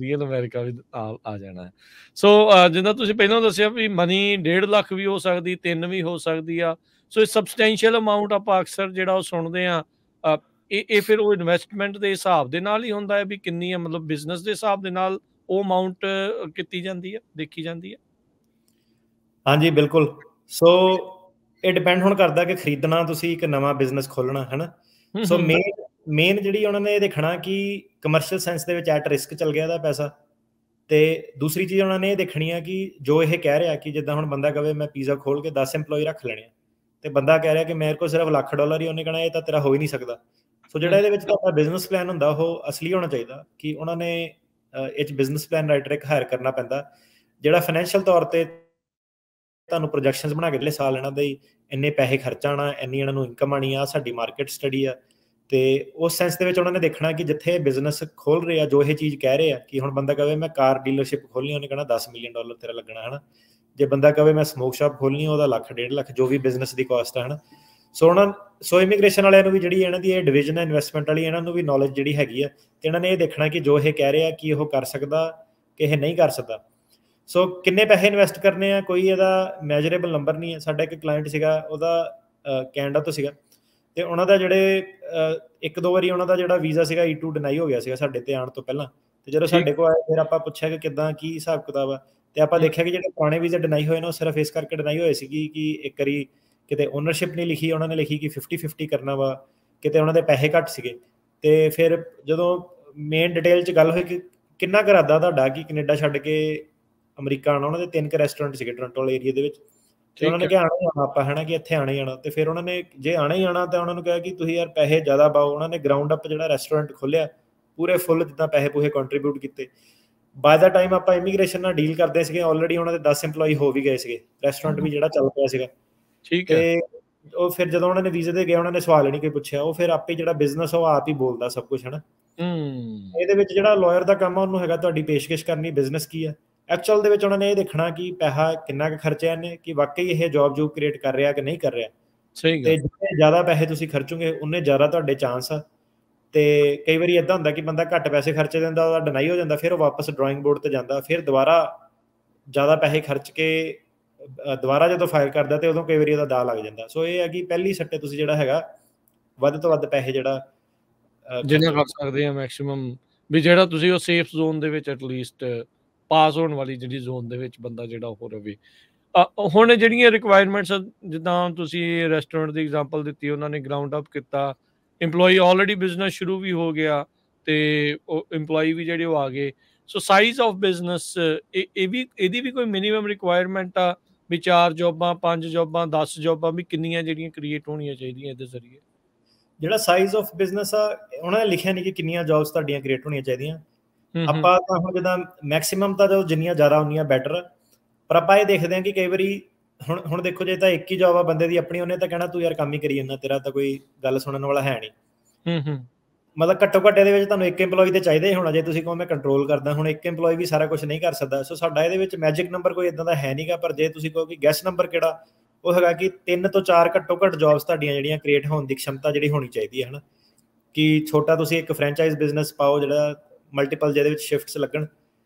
ਰੀਅਲ ਅਮਰੀਕਾ ਵੀ ਆ ਜਾਣਾ ਹੈ। ਸੋ ਜਿੱਦਾਂ ਤੁਸੀਂ ਪਹਿਲਾਂ ਦੱਸਿਆ ਵੀ ਮਨੀ 1.5 ਲੱਖ ਵੀ ਹੋ ਸਕਦੀ, 3 ਵੀ ਹੋ ਸਕਦੀ ਆ। ਸੋ ਇਹ ਸਬਸਟੈਂਸ਼ੀਅਲ ਅਮਾਊਂਟ ਆਪਾਂ ਅਕਸਰ ਜਿਹੜਾ ਉਹ ਸੁਣਦੇ ਆ। ਇਹ ਫਿਰ ਉਹ ਇਨਵੈਸਟਮੈਂਟ ਦੇ ਹਿਸਾਬ ਦੇ ਨਾਲ ਹੀ ਹੁੰਦਾ ਹੈ ਵੀ ਕਿੰਨੀ ਆ, ਮਤਲਬ ਬਿਜ਼ਨਸ ਦੇ ਹਿਸਾਬ ਦੇ ਨਾਲ ਉਹ ਅਮਾਊਂਟ ਕੀਤੀ ਜਾਂਦੀ ਹੈ, ਦੇਖੀ ਜਾਂਦੀ ਹੈ? ਹਾਂਜੀ, ਬਿਲਕੁਲ। ਸੋ ਇਹ ਡਿਪੈਂਡ ਹੁਣ ਕਰਦਾ ਕਿ ਖਰੀਦਣਾ ਤੁਸੀਂ ਇੱਕ ਨਵਾਂ ਬਿਜ਼ਨਸ ਖੋਲ੍ਹਣਾ ਹੈ ਨਾ। ਸੋ ਮੇਨ ਜਿਹੜੀ ਉਹਨਾਂ ਨੇ ਇਹ ਦੇਖਣਾ ਕਿ ਕਮਰਸ਼ੀਅਲ ਸੈਂਸ ਦੇ ਵਿੱਚ ਐਟ ਰਿਸਕ ਚੱਲ ਗਿਆ ਇਹਦਾ ਪੈਸਾ। ਤੇ ਦੂਸਰੀ ਚੀਜ਼ ਉਹਨਾਂ ਨੇ ਇਹ ਦੇਖਣੀ ਆ ਕਿ ਜੋ ਇਹ ਕਹਿ ਰਿਹਾ ਕਿ ਜਿੱਦਾਂ ਹੁਣ ਬੰਦਾ ਕਵੇ ਮੈਂ ਪੀਜ਼ਾ ਖੋਲ ਕੇ 10 EMPLOYE ਰੱਖ ਲੈਣੇ ਆ, ਤੇ ਬੰਦਾ ਕਹਿ ਰਿਹਾ ਕਿ ਮੇਰੇ ਕੋਲ ਸਿਰਫ $1,00,000 ਹੀ, ਉਹਨੇ ਕਹਿਣਾ ਇਹ ਤਾਂ ਤੇਰਾ ਹੋ ਹੀ ਨਹੀਂ ਸਕਦਾ। ਸੋ ਜਿਹੜਾ ਇਹਦੇ ਵਿੱਚ ਤੁਹਾਡਾ ਬਿਜ਼ਨਸ ਪਲਾਨ ਹੁੰਦਾ ਉਹ ਅਸਲੀ ਹੋਣਾ ਚਾਹੀਦਾ, ਕਿ ਉਹਨਾਂ ਨੇ ਇਹ 'ਚ ਬਿਜ਼ਨਸ ਪਲਾਨ ਰਾਈਟਰ ਇੱਕ ਹਾਇਰ ਕਰਨਾ ਪੈਂਦਾ, ਜਿਹੜਾ ਫਾਈਨੈਂਸ਼ੀਅਲ ਤੌਰ 'ਤੇ ਤੁਹਾਨੂੰ ਪ੍ਰੋਜੈਕਸ਼ਨਸ ਬਣਾ ਕੇ ਅਗਲੇ ਸਾਲ ਇਹਨਾਂ ਦੇ ਇੰਨੇ ਪੈਸੇ ਖਰਚ ਆਉਣਾ, ਇੰਨੀ ਇਹਨਾਂ ਨੂੰ ਇਨਕਮ ਆਉਣੀ ਆ, ਸਾਡੀ ਮਾਰਕੀਟ ਸਟੱਡੀ ਆ। ਤੇ ਉਸ ਸੈਂਸ ਦੇ ਵਿੱਚ ਉਹਨਾਂ ਨੇ ਦੇਖਣਾ ਕਿ ਜਿੱਥੇ ਬਿਜ਼ਨਸ ਖੋਲ ਰਹੇ ਆ, ਜੋ ਇਹ ਚੀਜ਼ ਕਹਿ ਰਹੇ ਆ ਕਿ ਹੁਣ ਬੰਦਾ ਕਵੇ ਮੈਂ ਕਾਰ ਡੀਲਰਸ਼ਿਪ ਖੋਲ੍ਹਣੀ, ਉਹਨੇ ਕਹਿਣਾ $10 ਮਿਲੀਅਨ ਤੇਰਾ ਲੱਗਣਾ ਹੈ ਨਾ। ਜੇ ਬੰਦਾ ਕਵੇ ਮੈਂ ਸਮੋਕ ਸ਼ਾਪ ਖੋਲ੍ਹਣੀ, ਉਹਦਾ 1,00,000 1.5 ਲੱਖ ਜੋ ਵੀ ਬਿਜ਼ਨਸ ਦੀ ਕਾਸਟ ਹੈ ਨਾ। ਸੋ ਇਮੀਗ੍ਰੇਸ਼ਨ ਵਾਲਿਆਂ ਨੂੰ ਵੀ ਜਿਹੜੀ ਇਹਨਾਂ ਦੀ ਇਹ ਡਿਵੀਜ਼ਨ ਹੈ ਇਨਵੈਸਟਮੈਂਟ ਵਾਲੀ, ਇਹਨਾਂ ਨੂੰ ਵੀ ਨੌਲੇਜ ਜਿਹੜੀ ਹੈਗੀ ਆ, ਤੇ ਇਹਨਾਂ ਨੇ ਇਹ ਦੇਖਣਾ ਕਿ ਜੋ ਇਹ ਕਹਿ ਰਿਹਾ ਕਿ ਉਹ ਕਰ ਸਕਦਾ ਕਿ ਇਹ ਨਹੀਂ ਕਰ ਸਕਦਾ। ਸੋ ਕਿੰਨੇ ਪੈਸੇ ਇਨਵੈਸਟ ਕਰਨੇ ਆ, ਕੋਈ ਇਹਦਾ ਮੈਜਰੇਬਲ ਨੰਬਰ ਨਹੀਂ ਹੈ। ਸਾਡਾ ਇੱਕ ਕਲਾਇੰਟ ਸੀਗਾ, ਉਹਦਾ ਕੈਨੇਡਾ ਤੋਂ ਸੀਗਾ, ਤੇ ਉਹਨਾਂ ਦਾ ਜਿਹੜੇ 1-2 ਵਾਰੀ ਉਹਨਾਂ ਦਾ ਜਿਹੜਾ ਵੀਜ਼ਾ ਸੀਗਾ E2 ਡਿਨਾਈ ਹੋ ਗਿਆ ਸੀਗਾ ਸਾਡੇ ਤੇ ਆਉਣ ਤੋਂ ਪਹਿਲਾਂ। ਤੇ ਜਦੋਂ ਸਾਡੇ ਕੋਲ ਆਏ ਫਿਰ ਆਪਾਂ ਪੁੱਛਿਆ ਕਿ ਕਿੱਦਾਂ, ਕੀ ਹਿਸਾਬ ਕਿਤਾਬ ਆ, ਤੇ ਆਪਾਂ ਦੇਖਿਆ ਕਿ ਜਿਹੜੇ ਪੁਰਾਣੇ ਵੀਜ਼ੇ ਡਿਨਾਈ ਹੋਏ ਨੇ ਉਹ ਸਿਰਫ ਇਸ ਕਰਕੇ ਡਿਨਾਈ ਹੋਏ ਸੀਗੀ ਕਿ ਇੱਕ ਵਾਰੀ ਕਿਤੇ ਓਨਰਸ਼ਿਪ ਨਹੀਂ ਲਿਖੀ, ਉਹਨਾਂ ਨੇ ਲਿਖੀ ਕਿ 50-50 ਕਰਨਾ ਵਾ, ਕਿਤੇ ਉਹਨਾਂ ਦੇ ਪੈਸੇ ਘੱਟ ਸੀਗੇ। ਤੇ ਫਿਰ ਜਦੋਂ ਮੇਨ ਡਿਟੇਲ 'ਚ ਗੱਲ ਹੋਈ ਕਿ ਕਿੰਨਾ ਕੁ ਇਰਾਦਾ ਤੁਹਾਡਾ ਕਿ ਕੈਨੇਡਾ ਛੱਡ ਕੇ ਅਮਰੀਕਾ ਆਉਣਾ, ਉਹਨਾਂ ਦੇ 3 ਕੁ ਰੈਸਟੋਰੈਂਟ ਸੀਗੇ ਟੋਰਾਂਟੋ ਵਾਲੇ ਏਰੀਆ ਦੇ ਵਿੱਚ, ਤੇ ਉਹਨਾਂ ਨੇ ਕਿਹਾ ਆਉਣਾ ਹੀ ਆਉਣਾ ਆਪਾਂ, ਹੈ ਨਾ, ਕਿ ਇੱਥੇ ਆਉਣਾ ਹੀ ਆਉਣਾ। ਤੇ ਫਿਰ ਉਹਨਾਂ ਨੇ ਜੇ ਆਉਣਾ ਹੀ ਆਉਣਾ ਤਾਂ ਉਹਨਾਂ ਨੂੰ ਕਿਹਾ ਕਿ ਤੁਸੀਂ ਯਾਰ ਪੈਸੇ ਜ਼ਿਆਦਾ ਪਾਓ। ਉਹਨਾਂ ਨੇ ਗਰਾਊਂਡ ਅਪ ਜਿਹੜਾ ਰੈਸਟੋਰੈਂਟ ਖੋਲ੍ਹਿਆ, ਪੂਰੇ ਫੁੱਲ ਜਿੱਦਾਂ ਪੈਸੇ ਪੂਸੇ ਕੰਟਰੀਬਿਊਟ ਕੀਤੇ। ਬਾਏ ਦਾ ਟਾਈਮ ਆਪਾਂ ਇਮੀਗ੍ਰੇਸ਼ਨ ਨਾਲ ਡੀਲ ਕਰਦੇ ਸੀਗੇ, ਆਲਰੇਡੀ ਉਹਨਾਂ ਦੇ 10 EMPLOYE ਹੋ ਵੀ ਗਏ ਸੀਗੇ, ਰੈਸਟੋਰੈਂਟ ਵੀ ਜਿਹੜਾ ਚੱਲ ਪਿਆ ਸੀਗਾ। ਤੇ ਉਹ ਫਿਰ ਜਦੋਂ ਉਹਨਾਂ ਨੇ ਵੀਜ਼ੇ ਤੇ ਗਏ, ਉਹਨਾਂ ਨੇ ਸਵਾਲ ਹੀ ਨਹੀਂ ਕੋਈ ਪੁੱਛਿਆ, ਉਹ ਫਿਰ ਆਪੇ ਜਿਹੜਾ ਬਿਜ਼ਨਸ ਉਹ ਆਪ ਹੀ ਬੋਲਦਾ ਸਭ ਕੁਝ, ਹੈ ਨਾ। ਇਹਦੇ ਵਿੱਚ ਜਿਹੜਾ ਲਾਇਰ ਦਾ ਕੰਮ ਆ ਉਹਨੂੰ ਹੈਗਾ ਤੁਹਾਡੀ ਪੇਸ਼ਕਸ਼ ਕਰਨੀ, ਬਿਜ਼ਨਸ ਕੀ ਆ। ਐਕਚੁਅਲ ਦੇ ਵਿੱਚ ਉਹਨਾਂ ਨੇ ਇਹ ਦੇਖਣਾ ਕਿ ਪੈਸਾ ਕਿੰਨਾ ਕੁ ਖਰਚਿਆ ਇਹਨੇ, ਕਿ ਵਾਕਈ ਇਹ ਜੋਬ ਕ੍ਰੀਏਟ ਕਰ ਰਿਹਾ ਕਿ ਨਹੀਂ ਕਰ ਰਿਹਾ। ਤੇ ਜਿੰਨੇ ਜ਼ਿਆਦਾ ਪੈਸੇ ਤੁਸੀਂ ਖਰਚੋਗੇ ਉਨੇ ਜ਼ਿਆਦਾ ਤੁਹਾਡੇ ਚਾਂਸ ਆ। ਤੇ ਕਈ ਵਾਰੀ ਇਦਾਂ ਹੁੰਦਾ ਕਿ ਬੰਦਾ ਘੱਟ ਪੈਸੇ ਖਰਚ ਦਿੰਦਾ, ਉਹਦਾ ਡਿਨਾਈ ਹੋ ਜਾਂਦਾ, ਫਿਰ ਉਹ ਵਾਪਸ ਡਰਾਇੰਗ ਬੋਰਡ ਤੇ ਜਾਂਦਾ, ਫਿਰ ਦੁਬਾਰਾ ਜ਼ਿਆਦਾ ਪੈਸੇ ਖਰਚ ਕੇ ਦੁਬਾਰਾ ਜਦੋਂ ਫਾਈਲ ਕਰਦਾ ਤੇ ਉਦੋਂ ਕਈ ਵਾਰੀ ਉਹਦਾ ਦਾਅ ਲੱਗ ਜਾਂਦਾ। ਸੋ ਇਹ ਹੈ ਕਿ ਪਹਿਲੀ ਸੱਟੇ ਤੁਸੀਂ ਜਿਹੜਾ ਹੈਗਾ ਵੱਧ ਤੋਂ ਵੱਧ ਪੈਸੇ ਜਿਹੜਾ ਜਿੰਨਾ ਕਰ ਸਕਦੇ ਆ ਮੈਕਸਿਮਮ, ਵੀ ਜਿਹੜਾ ਤੁਸੀਂ ਉਹ ਸੇਫ ਜ਼ੋਨ ਦੇ ਵਿੱਚ ਐਟਲੀਸਟ ਪਾਸ ਹੋਣ ਵਾਲੀ ਜਿਹੜੀ ਜ਼ੋਨ ਦੇ ਵਿੱਚ ਬੰਦਾ ਜਿਹੜਾ ਉਹ ਰਵੇ। ਹੁਣ ਜਿਹੜੀਆਂ ਰਿਕੁਆਇਰਮੈਂਟਸ, ਜਿੱਦਾਂ ਤੁਸੀਂ ਰੈਸਟੋਰੈਂਟ ਦੀ ਐਗਜ਼ਾਮਪਲ ਦਿੱਤੀ, ਉਹਨਾਂ ਨੇ ਗਰਾਊਂਡ ਅਪ ਕੀਤਾ, EMPLOYE ਆਲਰੇਡੀ ਬਿਜ਼ਨਸ ਸ਼ੁਰੂ ਵੀ ਹੋ ਗਿਆ, ਤੇ ਉਹ EMPLOYE ਵੀ ਜਿਹੜੇ ਉਹ ਆ ਗਏ। ਸੋ ਸਾਈਜ਼ ਆਫ ਬਿਜ਼ਨਸ, ਇਹਦੀ ਵੀ ਕੋਈ ਮਿਨੀਮਮ ਰਿਕੁਆਇਰਮੈਂਟ ਆ ਵੀ 4 ਜੋਬਾਂ 5 ਜੋਬਾਂ 10 ਜੋਬਾਂ ਵੀ ਕਿੰਨੀਆਂ ਜਿਹੜੀਆਂ ਕ੍ਰੀਏਟ ਹੋਣੀਆਂ ਚਾਹੀਦੀਆਂ ਇਹਦੇ ਜ਼ਰੀਏ? ਜਿਹੜਾ ਸਾਈਜ਼ ਆਫ ਬਿਜ਼ਨਸ ਆ, ਉਹਨਾਂ ਨੇ ਲਿਖਿਆ ਨਹੀਂ ਕਿ ਕਿੰਨੀਆਂ ਜੌਬਸ ਤੁਹਾਡੀਆਂ ਕ੍ਰੀਏਟ ਹੋਣੀਆਂ ਚਾਹੀਦੀਆਂ। ਆਪਾਂ ਤਾਂ ਹੁਣ ਜਿੱਦਾਂ ਮੈਕਸਿਮਮ ਤਾਂ ਜੋ ਜਿੰਨੀਆਂ ਜ਼ਿਆਦਾ ਉਨੀਆਂ ਬੈਟਰ, ਪਰ ਆਪਾਂ ਇਹ ਦੇਖਦੇ ਹਾਂ ਕਿ ਕਈ ਵਾਰੀ ਹੁਣ ਦੇਖੋ, ਜੇ ਤਾਂ ਇੱਕ ਹੀ ਜੌਬ ਆ ਬੰਦੇ ਦੀ ਆਪਣੀ, ਉਹਨੇ ਤਾਂ ਕਹਿਣਾ ਤੂੰ ਯਾਰ ਕੰਮ ਹੀ ਕਰੀ ਜਾਂਦਾ, ਤੇਰਾ ਤਾਂ ਕੋਈ ਗੱਲ ਸੁਣਨ ਵਾਲਾ ਹੈ ਨਹੀਂ। ਮਤਲਬ ਘੱਟੋ ਘੱਟ ਇਹਦੇ ਵਿੱਚ ਤੁਹਾਨੂੰ ਇੱਕ EMPLOYEE ਤੇ ਚਾਹੀਦਾ ਹੀ ਹੋਣਾ। ਜੇ ਤੁਸੀਂ ਕਹੋ ਮੈਂ ਕੰਟਰੋਲ ਕਰਦਾ, ਹੁਣ ਇੱਕ EMPLOYEE ਵੀ ਸਾਰਾ ਕੁਝ ਨਹੀਂ ਕਰ ਸਕਦਾ। ਸੋ ਸਾਡਾ ਇਹਦੇ ਵਿੱਚ ਮੈਜਿਕ ਨੰਬਰ ਕੋਈ ਇਦਾਂ ਦਾ ਹੈ ਨਹੀਂਗਾ। ਪਰ ਜੇ ਤੁਸੀਂ ਕਹੋ ਕਿ ਗੈਸ ਨੰਬਰ ਕਿਹੜਾ, ਉਹ ਹੈਗਾ ਕਿ 3 ਤੋਂ 4 ਘੱਟੋ ਘੱਟ ਜੌਬਸ ਤੁਹਾਡੀਆਂ ਜਿਹੜੀਆਂ ਕ੍ਰੀਏਟ ਹੋਣ ਦੀ ਖਮਤਾ ਜਿਹੜੀ ਹੋਣੀ ਚਾਹੀਦੀ ਹੈ, ਕਿ ਛੋਟਾ ਤੁਸੀਂ ਇੱਕ ਫਰੈਂਚਾਈਜ਼ ਬਿਜ਼ਨਸ ਪਾਓ ਜਿਹੜਾ ਮਲਟੀਪਲ ਜਿਹਦੇ ਵਿੱਚ ਸ਼ਿਫਟਸ ਲੱਗਣ।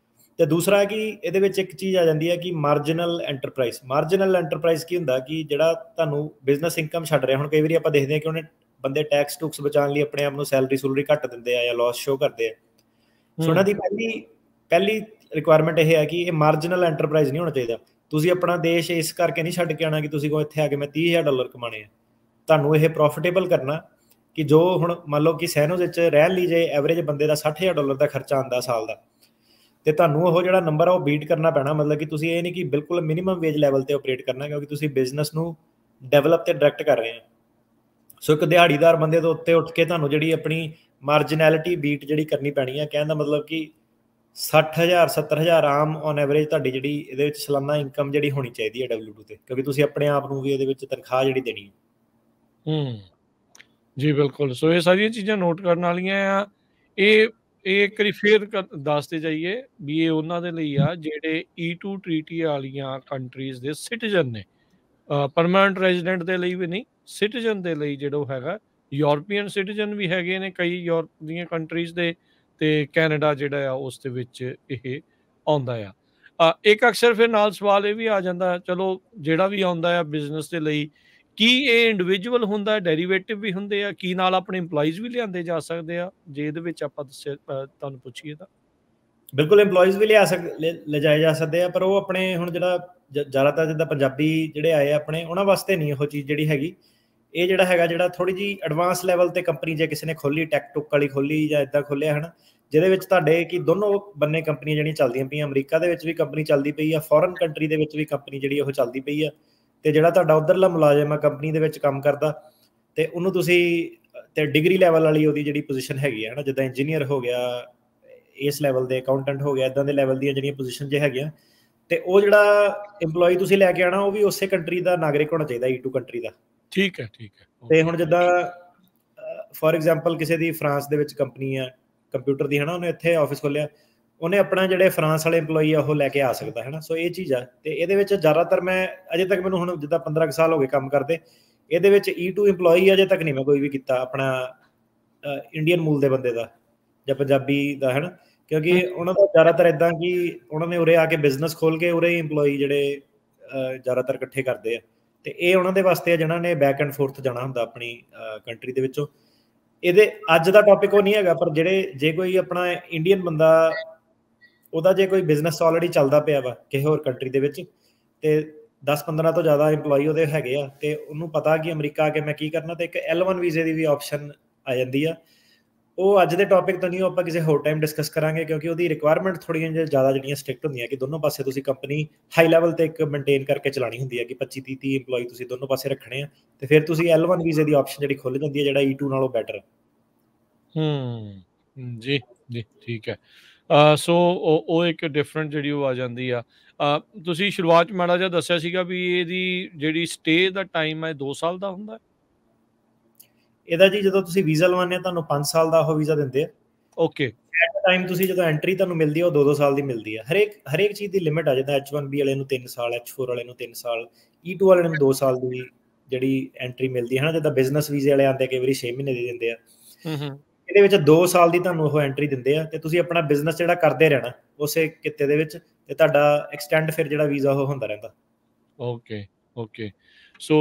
ਤੇ ਦੂਸਰਾ ਕਿ ਇਹਦੇ ਵਿੱਚ ਇੱਕ ਚੀਜ਼ ਆ ਜਾਂਦੀ ਹੈ ਕਿ ਮਾਰਜਨਲ ਐਂਟਰਪ੍ਰਾਈਜ਼ ਕੀ ਹੁੰਦਾ, ਕਿ ਜਿਹੜਾ ਤੁਹਾਨੂੰ ਬਿਜ਼ਨਸ ਇਨਕਮ ਛੱਡ ਰਿਹਾ। ਹੁਣ ਕਈ ਵਾਰੀ ਆਪਾਂ ਦੇਖਦੇ ਹਾਂ ਕਿ ਉਹਨੇ ਬੰਦੇ ਟੈਕਸ ਟੂਕਸ ਬਚਾਉਣ ਲਈ ਆਪਣੇ ਆਪ ਨੂੰ ਸੈਲਰੀ ਘੱਟ ਦਿੰਦੇ ਆ ਜਾਂ ਲਾਸ ਸ਼ੋ ਕਰਦੇ ਆ। ਸੋ ਉਹਨਾਂ ਦੀ ਪਹਿਲੀ ਰਿਕੁਆਇਰਮੈਂਟ ਇਹ ਹੈ ਕਿ ਇਹ ਮਾਰਜਨਲ ਐਂਟਰਪ੍ਰਾਈਜ਼ ਨਹੀਂ ਹੋਣਾ ਚਾਹੀਦਾ। ਤੁਸੀਂ ਆਪਣਾ ਦੇਸ਼ ਇਸ ਕਰਕੇ ਨਹੀਂ ਛੱਡ ਕੇ ਆਉਣਾ ਕਿ ਤੁਸੀਂ ਕਹੋ ਇੱਥੇ ਆ ਕੇ ਮੈਂ $30,000 ਕਮਾਣੇ ਆ। ਤੁਹਾਨੂੰ ਇਹ ਪ੍ਰੋਫਿਟੇਬਲ ਕਰਨਾ ਕਿ ਜੋ ਹੁਣ ਮੰਨ ਲਓ ਕਿ ਸੈਨੋਜ਼ ਵਿੱਚ ਰਹਿਣ ਲਈ ਜੇ ਐਵਰੇਜ ਬੰਦੇ ਦਾ $60,000 ਦਾ ਖਰਚਾ ਆਉਂਦਾ ਸਾਲ ਦਾ, ਤੇ ਤੁਹਾਨੂੰ ਉਹ ਜਿਹੜਾ ਨੰਬਰ ਆ ਉਹ ਬੀਟ ਕਰਨਾ ਪੈਣਾ। ਮਤਲਬ ਕਿ ਤੁਸੀਂ ਇਹ ਨਹੀਂ ਕਿ ਬਿਲਕੁਲ ਮਿਨੀਮਮ ਵੇਜ ਲੈਵਲ ਤੇ ਆਪਰੇਟ ਕਰਨਾ, ਕਿਉਂਕਿ ਤੁਸੀਂ ਬਿਜ਼ਨਸ ਨੂੰ ਡਿਵੈਲਪ ਤੇ ਡਾਇਰੈਕਟ ਕਰ ਰਹੇ ਆ। ਸੋ ਇੱਕ ਦਿਹਾੜੀਦਾਰ ਬੰਦੇ ਤੋਂ ਉੱਤੇ ਉੱਠ ਕੇ ਤੁਹਾਨੂੰ ਜਿਹੜੀ ਆਪਣੀ ਮਾਰਜਨੈਲਿਟੀ ਬੀਟ ਜਿਹੜੀ ਕਰਨੀ ਪੈਣੀ ਹੈ। ਕਹਿਣ ਦਾ ਮਤਲਬ ਕਿ 60,000 70,000 ਆਮ ਔਨ ਐਵਰੇਜ ਤੁਹਾਡੀ ਜਿਹੜੀ ਇਹਦੇ ਵਿੱਚ ਸਾਲਾਨਾ ਇਨਕਮ ਜਿਹੜੀ ਹੋਣੀ ਚਾਹੀਦੀ ਹੈ W2 ਤੇ, ਕਿਉਂਕਿ ਤੁਸੀਂ ਆਪਣੇ ਆਪ ਨੂੰ ਵੀ ਇਹਦੇ ਵਿੱਚ ਤਨਖਾਹ ਜਿਹੜੀ ਦੇਣੀ ਹੈ। ਜੀ ਬਿਲਕੁਲ। ਸੋ ਇਹ ਸਾਰੀਆਂ ਚੀਜ਼ਾਂ ਨੋਟ ਕਰਨ ਵਾਲੀਆਂ ਆ। ਇਹ ਇੱਕ ਵਾਰੀ ਫੇਰ ਦੱਸਦੇ ਜਾਈਏ ਵੀ ਇਹ ਉਹਨਾਂ ਦੇ ਲਈ ਆ ਜਿਹੜੇ E2 ਟ੍ਰੀਟੀ ਵਾਲੀਆਂ ਕੰਟਰੀਜ਼ ਦੇ ਸਿਟੀਜ਼ਨ ਨੇ, ਪਰਮਾਨੈਂਟ ਰੈਜ਼ੀਡੈਂਟ ਦੇ ਲਈ ਵੀ ਨਹੀਂ, ਸਿਟੀਜ਼ਨ ਦੇ ਲਈ ਜਿਹੜਾ ਹੈਗਾ। ਯੂਰਪੀਅਨ ਸਿਟੀਜ਼ਨ ਵੀ ਹੈਗੇ ਨੇ ਕਈ ਯੂਰਪ ਦੀਆਂ ਕੰਟਰੀਜ਼ ਦੇ, ਤੇ ਕੈਨੇਡਾ ਜਿਹੜਾ ਆ ਉਸ ਦੇ ਵਿੱਚ ਇਹ ਆਉਂਦਾ ਆ। ਇੱਕ ਅਕਸਰ ਫਿਰ ਨਾਲ ਸਵਾਲ ਇਹ ਵੀ ਆ ਜਾਂਦਾ, ਚਲੋ ਜਿਹੜਾ ਵੀ ਆਉਂਦਾ ਆ ਬਿਜ਼ਨਸ ਦੇ ਲਈ, ਕੀ ਇਹ ਇੰਡੀਵਿਜੂਅਲ ਹੁੰਦਾ, ਡੈਰੀਵੇਟਿਵ ਵੀ ਹੁੰਦੇ ਆ, ਕੀ ਨਾਲ ਆਪਣੇ EMPLOYEES ਵੀ ਲਿਆਂਦੇ ਜਾ ਸਕਦੇ ਆ? ਜੇ ਇਹਦੇ ਵਿੱਚ ਆਪਾਂ ਤੁਹਾਨੂੰ ਪੁੱਛੀਏ ਤਾਂ ਬਿਲਕੁਲ EMPLOYEES ਵੀ ਲਿਜਾਏ ਜਾ ਸਕਦੇ ਆ, ਪਰ ਉਹ ਆਪਣੇ ਹੁਣ ਜਿਹੜਾ ਜ਼ਿਆਦਾਤਰ ਜਿੱਦਾਂ ਪੰਜਾਬੀ ਜਿਹੜੇ ਆਏ ਆਪਣੇ, ਉਹਨਾਂ ਵਾਸਤੇ ਨਹੀਂ ਉਹ ਚੀਜ਼ ਜਿਹੜੀ ਹੈਗੀ। ਇਹ ਜਿਹੜਾ ਥੋੜੀ ਜਿਹੀ ਐਡਵਾਂਸ ਲੈਵਲ ਤੇ ਕੰਪਨੀ ਜੇ ਕਿਸੇ ਨੇ ਖੋਲੀ, ਟੈਕ ਟੁੱਕ ਵਾਲੀ ਖੋਲੀ ਜਾਂ ਇਦਾਂ ਖੋਲਿਆ ਜਿਹਦੇ ਵਿੱਚ ਤੁਹਾਡੇ ਕਿ ਦੋਨੋਂ ਬੰਨੇ ਕੰਪਨੀਆਂ ਜਿਹੜੀਆਂ ਚੱਲਦੀਆਂ ਪਈਆਂ, ਅਮਰੀਕਾ ਦੇ ਵਿੱਚ ਵੀ ਕੰਪਨੀ ਚੱਲਦੀ ਪਈ ਆ, ਫੋਰਨ ਕੰਟਰੀ ਦੇ ਵਿੱਚ ਵੀ ਕੰਪਨੀ ਜਿਹੜੀ ਉਹ ਚੱਲਦੀ ਪਈ ਆ, ਤੇ ਜਿਹੜਾ ਤੁਹਾਡਾ ਉਧਰਲਾ ਮੁਲਾਜ਼ਮ ਆ ਕੰਪਨੀ ਦੇ ਵਿੱਚ ਕੰਮ ਕਰਦਾ, ਤੇ ਉਹਨੂੰ ਤੁਸੀਂ ਤੇ ਡਿਗਰੀ ਲੈਵਲ ਵਾਲੀ ਉਹਦੀ ਜਿਹੜੀ ਪੋਜੀਸ਼ਨ ਹੈਗੀ ਆ ਜਿੱਦਾਂ ਇੰਜੀਨੀਅਰ ਹੋ ਗਿਆ, ਇਸ ਲੈਵਲ ਦੇ ਅਕਾਊਂਟੈਂਟ ਹੋ ਗਿਆ, ਇਦਾਂ ਦੇ ਲੈਵਲ ਦੀਆਂ ਜਿਹੜੀਆਂ ਪੋਜੀਸ਼ਨ ਜੇ ਹੈਗੀਆਂ, ਤੇ ਉਹ ਜਿਹੜਾ EMPLOYEE ਤੁਸੀਂ ਲੈ ਕੇ ਆਣਾ ਉਹ ਵੀ ਉਸੇ ਕੰਟਰੀ ਦਾ ਨਾਗਰਿਕ ਹੋਣਾ ਚਾਹੀਦਾ, E2 ਕੰਟਰੀ ਦਾ। ਠੀਕ ਹੈ। ਤੇ ਹੁਣ ਜਿੱਦਾਂ ਫੋਰ ਐਗਜ਼ਾਮਪਲ ਕਿਸੇ ਦੀ ਫਰਾਂਸ ਦੇ ਵਿੱਚ ਕੰਪਨੀ ਆ ਕੰਪਿਊਟਰ ਦੀ, ਉਹਨੇ ਇੱਥੇ ਆਫਿਸ ਖੋਲਿਆ, ਉਹਨੇ ਆਪਣਾ ਜਿਹੜੇ ਫਰਾਂਸ ਵਾਲੇ EMPLOYEE ਆ ਉਹ ਲੈ ਕੇ ਆ ਸਕਦਾ ਸੋ ਇਹ ਚੀਜ਼ ਆ। ਤੇ ਇਹਦੇ ਵਿੱਚ ਜ਼ਿਆਦਾਤਰ ਮੈਂ ਅਜੇ ਤੱਕ ਮੈਨੂੰ ਹੁਣ ਜਿੱਦਾਂ 15 ਸਾਲ ਹੋ ਗਏ ਕੰਮ ਕਰਦੇ, ਇਹਦੇ ਵਿੱਚ E2 EMPLOYEE ਅਜੇ ਤੱਕ ਨਹੀਂ ਮੈਂ ਕੋਈ ਵੀ ਕੀਤਾ ਆਪਣਾ ਇੰਡੀਅਨ ਮੂਲ ਦੇ ਬੰਦੇ ਦਾ ਜਾਂ ਪੰਜਾਬੀ ਦਾ, ਕਿਉਂਕਿ ਉਹਨਾਂ ਦਾ ਜ਼ਿਆਦਾਤਰ ਇਦਾਂ ਕਿ ਉਹਨਾਂ ਨੇ ਉਰੇ ਆ ਕੇ ਬਿਜ਼ਨਸ ਖੋਲ ਕੇ ਉਰੇ EMPLOYEE ਜਿਹੜੇ ਜ਼ਿਆਦਾਤਰ ਇਕੱਠੇ ਕਰਦੇ ਆ, ਤੇ ਇਹ ਉਹਨਾਂ ਦੇ ਵਾਸਤੇ ਆ ਜਿਹਨਾਂ ਨੇ ਬੈਕ ਐਂਡ ਫੋਰਥ ਜਾਣਾ ਹੁੰਦਾ ਆਪਣੀ ਕੰਟਰੀ ਦੇ ਵਿੱਚੋਂ। ਇਹਦੇ ਅੱਜ ਦਾ ਟੌਪਿਕ ਉਹ ਨਹੀਂ ਹੈਗਾ, ਪਰ ਜੇ ਕੋਈ ਆਪਣਾ ਇੰਡੀਅਨ ਬੰਦਾ, ਉਹਦਾ ਜੇ ਕੋਈ ਬਿਜ਼ਨਸ ਆਲਰੇਡੀ ਚੱਲਦਾ ਪਿਆ ਵਾ ਕਿਸੇ ਹੋਰ ਕੰਟਰੀ ਦੇ ਵਿੱਚ, ਤੇ 10-15 ਤੋਂ ਜ਼ਿਆਦਾ EMPLOYEE ਉਹਦੇ ਹੈਗੇ ਆ, ਤੇ ਉਹਨੂੰ ਪਤਾ ਕਿ ਅਮਰੀਕਾ ਆ ਕੇ ਮੈਂ ਕੀ ਕਰਨਾ, ਤੇ ਇੱਕ L1 ਵੀਜ਼ੇ ਦੀ ਵੀ ਆਪਸ਼ਨ ਆ ਜਾਂਦੀ ਆ। ਉਹ ਅੱਜ ਦੇ ਟੌਪਿਕ ਤੋਂ ਨਹੀਂ, ਆਪਾਂ ਕਿਸੇ ਹੋਰ ਟਾਈਮ ਡਿਸਕਸ ਕਰਾਂਗੇ, ਕਿਉਂਕਿ ਉਹਦੀ ਰਿਕੁਆਇਰਮੈਂਟ ਥੋੜ੍ਹੀਆਂ ਜਿਹੀਆਂ ਜ਼ਿਆਦਾ ਜਿਹੜੀਆਂ ਸਟ੍ਰਿਕਟ ਹੁੰਦੀਆਂ ਕਿ ਦੋਨੋਂ ਪਾਸੇ ਤੁਸੀਂ ਕੰਪਨੀ ਹਾਈ ਲੈਵਲ ਤੇ ਇੱਕ ਮੇਨਟੇਨ ਕਰਕੇ ਚਲਾਉਣੀ ਹੁੰਦੀ ਹੈ ਕਿ 25-30 EMPLOYEE ਤੁਸੀਂ ਦੋਨੋਂ ਪਾਸੇ ਰੱਖਣੇ ਆ, ਤੇ ਫਿਰ ਤੁਸੀਂ L1 ਵੀਜ਼ੇ ਦੀ ਆਪਸ਼ਨ ਜਿਹੜੀ ਖੁੱਲ੍ਹ ਜਾਂਦੀ ਹੈ, ਜਿਹੜਾ E2 ਨਾਲੋਂ ਬੈਟਰ। ਜੀ ਠੀਕ ਹੈ। ਸੋ ਉਹ ਇੱਕ ਡਿਫਰੈਂਟ ਜਿਹੜੀ ਉਹ ਆ ਜਾਂਦੀ ਆ। ਤੁਸੀਂ ਸ਼ੁਰੂਆਤ 'ਚ ਮਾੜਾ ਜਿਹਾ ਦੱਸਿਆ ਸੀਗਾ ਵੀ ਇਹਦੀ ਜਿਹੜੀ ਸਟੇ ਦਾ ਟਾਈਮ ਹੈ 2 ਸਾਲ ਦਾ ਹੁੰਦਾ? ਇਹਦਾ ਜੀ ਜਦੋਂ ਤੁਸੀਂ ਵੀਜ਼ਾ ਲਵਾਉਂਦੇ ਆ ਤੁਹਾਨੂੰ 5 ਸਾਲ ਦਾ ਉਹ ਵੀਜ਼ਾ ਦਿੰਦੇ ਆ। ਓਕੇ। ਐਟ ਟਾਈਮ ਤੁਸੀਂ ਜਦੋਂ ਐਂਟਰੀ ਤੁਹਾਨੂੰ ਮਿਲਦੀ ਹੈ ਉਹ 2-2 ਸਾਲ ਦੀ ਮਿਲਦੀ ਹੈ। ਹਰੇਕ ਚੀਜ਼ ਦੀ ਲਿਮਿਟ ਆ, ਜਿੱਦਾਂ H1B ਵਾਲੇ ਨੂੰ 3 ਸਾਲ, H4 ਵਾਲੇ ਨੂੰ 3 ਸਾਲ, E2 ਵਾਲੇ ਨੂੰ 2 ਸਾਲ ਦੀ ਜਿਹੜੀ ਐਂਟਰੀ ਮਿਲਦੀ ਹੈ ਜਿੱਦਾਂ ਬਿਜ਼ਨਸ ਵੀਜ਼ੇ ਵਾਲੇ ਆਉਂਦੇ ਕਈ ਵਾਰੀ 6 ਮਹੀਨੇ ਦੀ ਦਿੰਦੇ ਆ। ਇਹਦੇ ਵਿੱਚ 2 ਸਾਲ ਦੀ ਤੁਹਾਨੂੰ ਉਹ ਐਂਟਰੀ ਦਿੰਦੇ ਆ, ਤੇ ਤੁਸੀਂ ਆਪਣਾ ਬਿਜ਼ਨਸ ਜਿਹੜਾ ਕਰਦੇ ਰਹਿਣਾ ਉਸੇ ਕਿੱਤੇ ਦੇ ਵਿੱਚ, ਤੇ ਤੁਹਾਡਾ ਐਕਸਟੈਂਡ ਫਿਰ ਜਿਹੜਾ ਵੀਜ਼ਾ ਉਹ ਹੁੰਦਾ ਰਹਿੰਦਾ। ਓਕੇ। ਸੋ